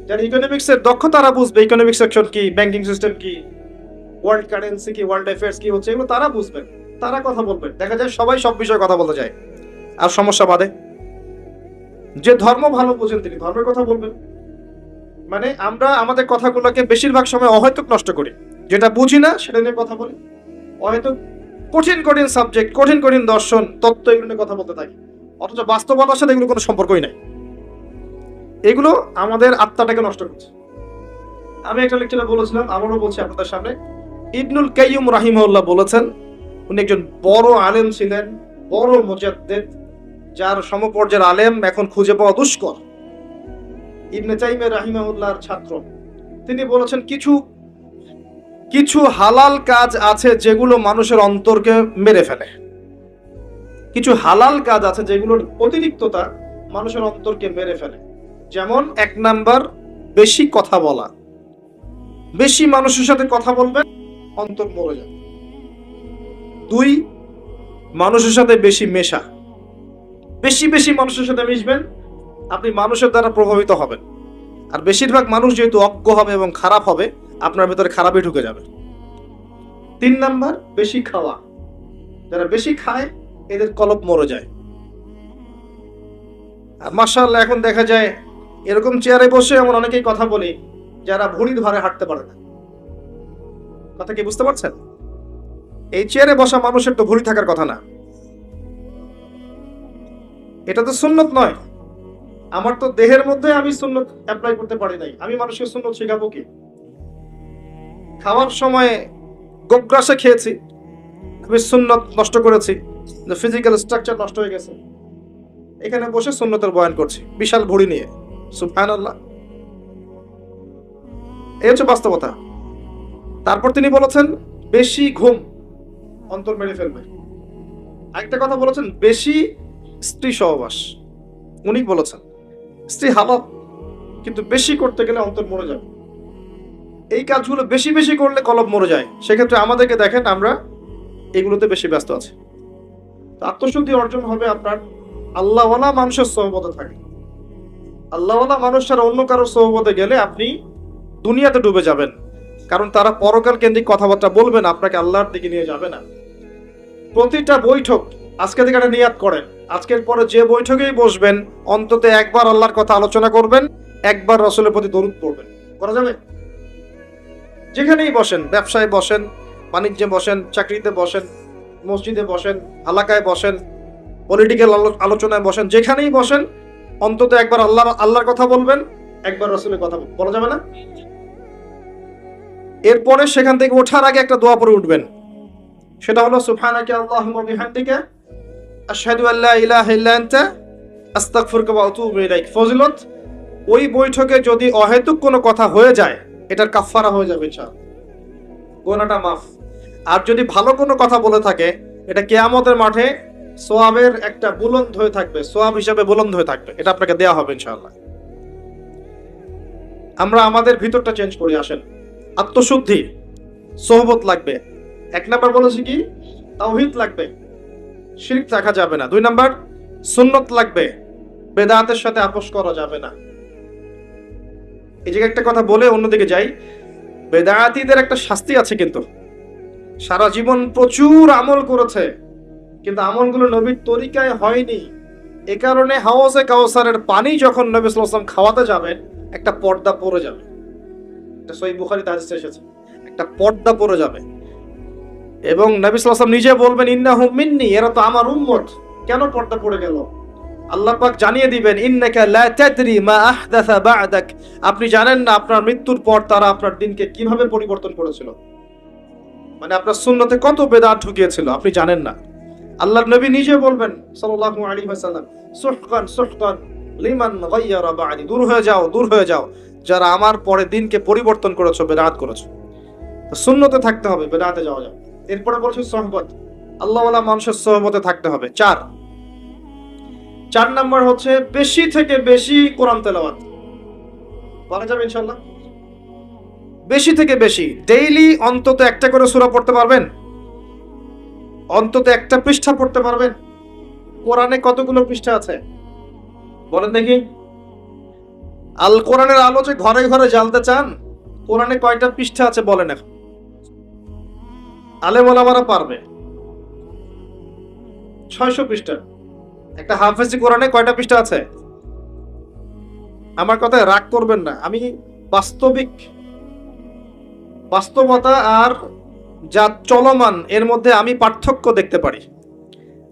যারা ইকোনমিক্স এর দক্ষ তারা বুঝবে ইকোনমিক সেকশন কি, ব্যাংকিং সিস্টেম কি, ওয়ার্ল্ড কারেন্সি কি, ওয়ার্ল্ড অ্যাফেয়ার্স কি হচ্ছে, এগুলো তারা বুঝবেন, তারা কথা বলবেন। দেখা যায় সবাই সব বিষয়ে কথা বলতে যায়, আর সমস্যা বাদে। যে ধর্ম ভালো বোঝেন তিনি ধর্মের কথা বলবেন। মানে আমরা আমাদের কথাগুলোকে বেশিরভাগ সময় অহেতুক নষ্ট করি, যেটা বুঝি না সেটা নিয়ে কথা বলি। অহেতুক কঠিন কঠিন সাবজেক্ট, কঠিন কঠিন দর্শন, তত্ত্ব, এগুলো নিয়ে কথা বলতে থাকি, অথচ বাস্তবতার সাথে এগুলো কোনো সম্পর্কই নাই। এগুলো আমাদের আত্মাটাকে নষ্ট করছে। আমি একটা লেকচারে বলেছিলাম, আবারও বলছি আপনাদের সামনে, ইবনুল কাইয়্যুম রাহিমাহুল্লাহ বলেছেন, উনি একজন বড় আলেম ছিলেন, বড় মুজাদ্দিদ, যার সমপর্যায়ের আলেম এখন খুঁজে পাওয়া দুষ্কর। ইবনে তাইমিয়া রাহিমাহুল্লাহর ছাত্র। তিনি বলেছেন, কিছু কিছু হালাল কাজ আছে যেগুলো মানুষের অন্তরকে মেরে ফেলে। কিছু হালাল কাজ আছে যেগুলোর অতিরিক্ততা মানুষের অন্তরকে মেরে ফেলে। যেমন 1 নাম্বার, বেশি কথা বলা। বেশি মানুষের সাথে কথা বলবেন, অন্তর মরে যাবে। 2, মানুষের সাথে বেশি মেশা। বেশি বেশি মানুষের সাথে মিশবেন, আপনি মানুষের দ্বারা প্রভাবিত হবেন। আর বেশিরভাগ মানুষ যেহেতু অজ্ঞ হবে এবং খারাপ হবে, আপনার ভেতরে খারাপই ঢুকে যাবে। 3 নাম্বার, বেশি খাওয়া। যারা বেশি খায় এদের কলব মরে যায়। আর মাশাআল্লাহ এখন দেখা যায় এরকম চেয়ারে বসে এমন অনেকেই কথা বলি যারা ভুঁড়ির ভারে হাঁটতে পারে না। কথা কি বুঝতে পারছেন? এই চেয়ারে বসা মানুষের তো ভুঁড়ি থাকার কথা না। এটা তো সুন্নত নয়। আমার তো দেহের মধ্যে আমি সুন্নত অ্যাপ্লাই করতে পারি নাই, আমি মানুষকে সুন্নত শেখাবো কি? খাওয়ার সময় গোগ্রাসে খেয়েছি, আমি সুন্নত নষ্ট করেছি, ফিজিক্যাল স্ট্রাকচার নষ্ট হয়ে গেছে। এখানে বসে সুন্নতের বয়ান করছি বিশাল ভুঁড়ি নিয়ে। সুবহানাল্লাহ। এই হচ্ছে বাস্তবতা। তারপর তিনি বলেছেন বেশি ঘুম অন্তর মেরে ফেলবে। আরেকটা কথা বলেছেন বেশি স্ত্রী সহবাস। উনি বলেছেন স্ত্রী হালাল, কিন্তু বেশি করতে গেলে অন্তর মরে যাবে। এই কাজগুলো বেশি বেশি করলে কলব মরে যায়। সেক্ষেত্রে আমাদেরকে দেখেন আমরা এগুলোতে বেশি ব্যস্ত আছি। আত্মশুদ্ধি অর্জন হবে আপনার আল্লাহওয়ালা মানুষের সোহবতে থাকে। আল্লাহওয়ালা মানুষ ছাড়া অন্য কারোর সোহবতে গেলে আপনি দুনিয়াতে ডুবে যাবেন, কারণ তারা পরকাল কেন্দ্রিক কথাবার্তা বলবেন, আপনাকে আল্লাহর দিকে নিয়ে যাবে না। প্রতিটা বৈঠক আজকে থেকে একটা নিয়াত করেন, আজকের পরে যে বৈঠকেই বসবেন অন্তত একবার আল্লাহর কথা আলোচনা করবেন, একবার রাসূলের প্রতি দরুদ পড়বেন। করা যাবে? যেখানেই বসেন, ব্যবসায় বসেন, বাণিজ্যে বসেন, চাকরিতে বসেন, মসজিদে বসেন, এলাকায় বসেন, পলিটিক্যাল আলোচনায় বসেন, যেখানেই বসেন অন্তত একবার আল্লাহর কথা বলবেন, একবার রাসূলের কথা বলা যাবে না? এরপরে সেখান থেকে ওঠার আগে একটা দোয়া পড়ে উঠবেন, সেটা হলো সুবহানাকা আল্লাহুম্মা বিহামদিকা আশহাদু আল্লা ইলাহা ইল্লা আনতা আস্তাগফিরুকা ওয়া আতুবু ইলাইক। ফজিলত, ওই বৈঠকে যদি অহেতুক কোনো কথা হয়ে যায় এটার কাফফারা হয়ে যাবে ইনশাআল্লাহ, গুনাহটা মাফ। আর যদি ভালো কোনো কথা বলে থাকে এটা কিয়ামতের মাঠে সওয়াবের একটা বুলন্দ হয়ে থাকবে, সওয়াব হিসাবে বুলন্দ হয়ে থাকবে, এটা আপনাকে দেয়া হবে ইনশাআল্লাহ। আমরা আমাদের ভিতরটা চেঞ্জ করি। আসেন, আত্মশুদ্ধি, সোহবত লাগবে। 1 নাম্বার বলেছি কি? তাওহীদ লাগবে, শিরক রাখা যাবে না। 2 নাম্বার সুন্নত লাগবে, বেদাতের সাথে আপোষ করা যাবে না। এই যে একটা কথা বলে অন্যদিকে যাই, বেদাতীদের একটা শাস্তি আছে, কিন্তু সারা জীবন প্রচুর আমল করেছে কিন্তু আমলগুলো নবীর তরিকায় হয়নি। এ কারণে হাওজে কাউসারের পানি যখন নবী সাল্লাল্লাহু আলাইহি ওয়াসাল্লাম খাওয়াতে যাবেন একটা পর্দা পড়ে যাবে। এটা সহিহ বুখারীতে হাদিসে এসেছে, একটা পর্দা পড়ে যাবে। এবং নবী সাল্লাল্লাহু আলাইহি ওয়াসাল্লাম নিজে বলবেন ইন্নাহুম মিন্নি, এরা তো আমার উম্মত। কেন পর্দা পড়ে গেল? আল্লাহ পাক জানিয়ে দিবেন ইন্নাকা লা তাদরি মা আহদাসা বা'দাক, আপনি জানেন না আপনার মৃত্যুর পর তারা আপনার দিনকে কিভাবে পরিবর্তন করেছিল, মানে আপনার সুন্নতে কত বেদাত ঢুকিয়েছিল আপনি জানেন না। আল্লাহর নবী নিজে বলবেন সাল্লাল্লাহু আলাইহি ওয়াসাল্লাম সুহকান সুহকান লিমান গায়্যারা বা'দি, দূর হয়ে যাও, দূর হয়ে যাও যারা আমার পরে দিনকে পরিবর্তন করেছো, বেদাত করেছো। তো সুন্নতে থাকতে হবে, বেদাতে যাওয়া যাবে। এরপরে বলছে সোহবত, আল্লাহওয়ালা মানুষের সোহবতে থাকতে হবে। 4 নাম্বার হচ্ছে বেশি থেকে বেশি কোরআন তেলাওয়াত করা যাবে ইনশাআল্লাহ। বেশি থেকে বেশি ডেইলি অন্তত একটা করে সূরা পড়তে পারবেন, অন্তত একটা পৃষ্ঠা পড়তে পারবেন। কোরআনে কতগুলো পৃষ্ঠা আছে বলেন দেখি? আল কোরআনের আলো যে ঘরে ঘরে জ্বালতে চান, কোরআনে কয়টা পৃষ্ঠা আছে বলেন এখন? আলেম ওলামারা পারবে। 600 পৃষ্ঠা। একটা হাফেজি কোরআনে কয়টা পৃষ্ঠা আছে? আমার কথায় রাগ করবেন না, আমি বাস্তবতা আর যা চলমান এর মধ্যে আমি পার্থক্য দেখতে পারি।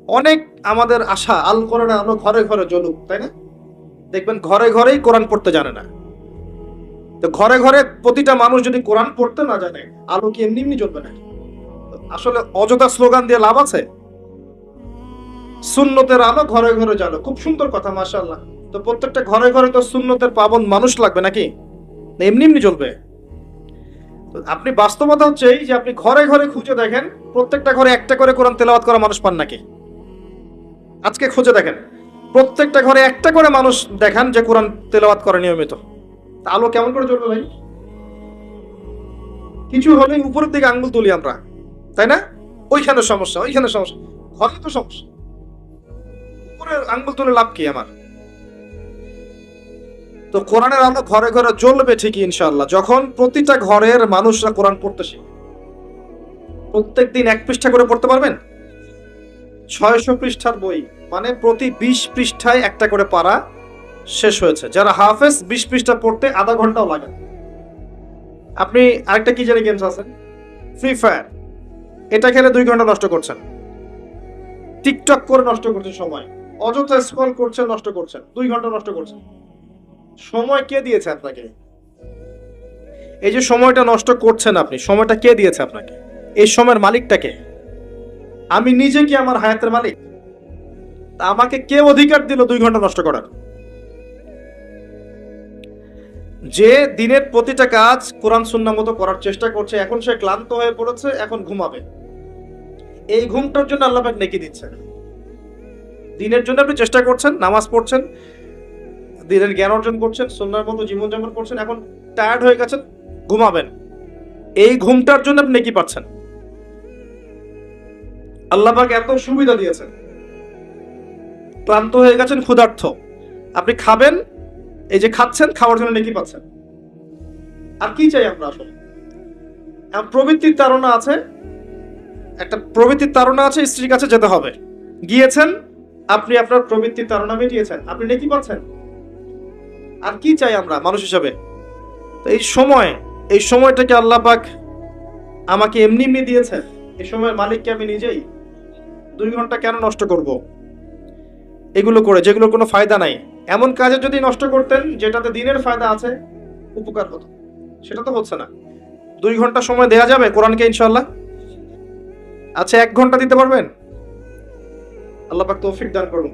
অনেক আমাদের আশা আল কোরআনের আলো ঘরে ঘরে জ্বলুক, তাই না? দেখবেন ঘরে ঘরেই কোরআন পড়তে জানে না। তো ঘরে ঘরে প্রতিটা মানুষ যদি কোরআন পড়তে না জানে, আলো কি এমনি এমনি জ্বলবে না? আসলে অযথা স্লোগান দিয়ে লাভ আছে? সুন্নতের আলো ঘরে ঘরে জ্বালো, খুব সুন্দর কথা, মাশাআল্লাহ। তো প্রত্যেকটা ঘরে ঘরে তো সুন্নতের পাবন মানুষ লাগবে নাকি? এমনি এমনি জ্বলবে? আপনি বাস্তবতা হচ্ছে এই যে আপনি ঘরে ঘরে খুঁজে দেখেন প্রত্যেকটা ঘরে একটা করে কোরআন তেলাওয়াত করা মানুষ পান নাকি? আজকে খুঁজে দেখেন, প্রত্যেকটা ঘরে একটা করে মানুষ দেখান যে কোরআন তেলাওয়াত করে নিয়মিত। তা আলো কেমন করে জ্বলবে ভাই? কিছু হলেই উপরের দিকে আঙ্গুল তুলি আমরা, তাই না? ওইখানে সমস্যা, ওইখানে সমস্যা, ঘরে তো সমস্যা, উপরে আঙ্গুল তুলে লাভ কি আমার? তো কোরআনের আলো ঘরে ঘরে জ্বলবে ঠিকই ইনশাআল্লাহ, যখন প্রতিটা ঘরের মানুষরা কোরআন পড়তে শিখবে। প্রত্যেকদিন 1 পৃষ্ঠা করে পড়তে পারবেন? 600 পৃষ্ঠার বই, মানে প্রতি 20 পৃষ্ঠায় একটা করে পারা শেষ হয়েছে। যারা হাফেজ 20 পৃষ্ঠা পড়তে আধা ঘন্টাও লাগে না। আপনি আরেকটা কি জানি গেমস আছে, ফ্রি ফায়ার, এটা খেলে 2 ঘন্টা নষ্ট করছেন। টিকটক করে নষ্ট করছেন সময়, অযথা স্ক্রল করছেন, নষ্ট করছেন, 2 ঘন্টা নষ্ট করছেন। সময় কে দিয়েছে আপনাকে? এই যে সময়টা নষ্ট করছেন আপনি, সময়টা কে দিয়েছে আপনাকে? এই সময়ের মালিকটা কে? আমি নিজে কি আমার হায়াতের মালিক? তা আমাকে কে অধিকার দিল 2 ঘন্টা নষ্ট করার? যে দিনের প্রতিটা কাজ কোরআন সুন্নাহ মতো করার চেষ্টা করছে, এখন সে ক্লান্ত হয়ে পড়েছে, এখন ঘুমাবে। এই ঘুমটার জন্য আল্লাহ পাক নেকি দিচ্ছেন। দিনের জন্য আপনি চেষ্টা করছেন, নামাজ পড়ছেন, দিনের জ্ঞান অর্জন করছেন, সুন্নাহর মতো জীবনযাপন করছেন, এখন টায়ার্ড হয়ে গেছেন, ঘুমাবেন। এই ঘুমটার জন্য আপনি নেকি পাচ্ছেন। আল্লাহ পাক এত সুবিধা দিয়েছেন। ক্লান্ত হয়ে গেছেন, ক্ষুধার্ত, আপনি খাবেন, এই যে খাচ্ছেন, খাওয়ার জন্য নেকি পাচ্ছেন। আর কি চাই আমরা আসলে? প্রবৃত্তির তাড়না আছে, একটা প্রবৃত্তির তাড়না আছে, স্ত্রীর কাছে যেতে হবে, গিয়েছেন, আপনি আপনার প্রবৃত্তির তাড়না মিটিয়েছেন, আপনি নেকি পাচ্ছেন। আর কি চাই আমরা মানুষ হিসাবে? তো এই সময়টাকে আল্লাহ পাক আমাকে এমনি এমনি দিয়েছেন, এই সময়ের মালিককে আমি নিজেই। 2 ঘন্টা কেন নষ্ট করব এগুলো করে, যেগুলো কোনো ফায়দা নাই? এমন কাজে যদি নষ্ট করতেন যেটাতে দিনের ফায়দা আছে, উপকার হতো, সেটা তো হচ্ছে না। 2 ঘন্টা সময় দেয়া যাবে কোরআনকে ইনশাআল্লাহ? আচ্ছা, 1 ঘন্টা দিতে পারবেন? আল্লাহ পাক তৌফিক দান করুন।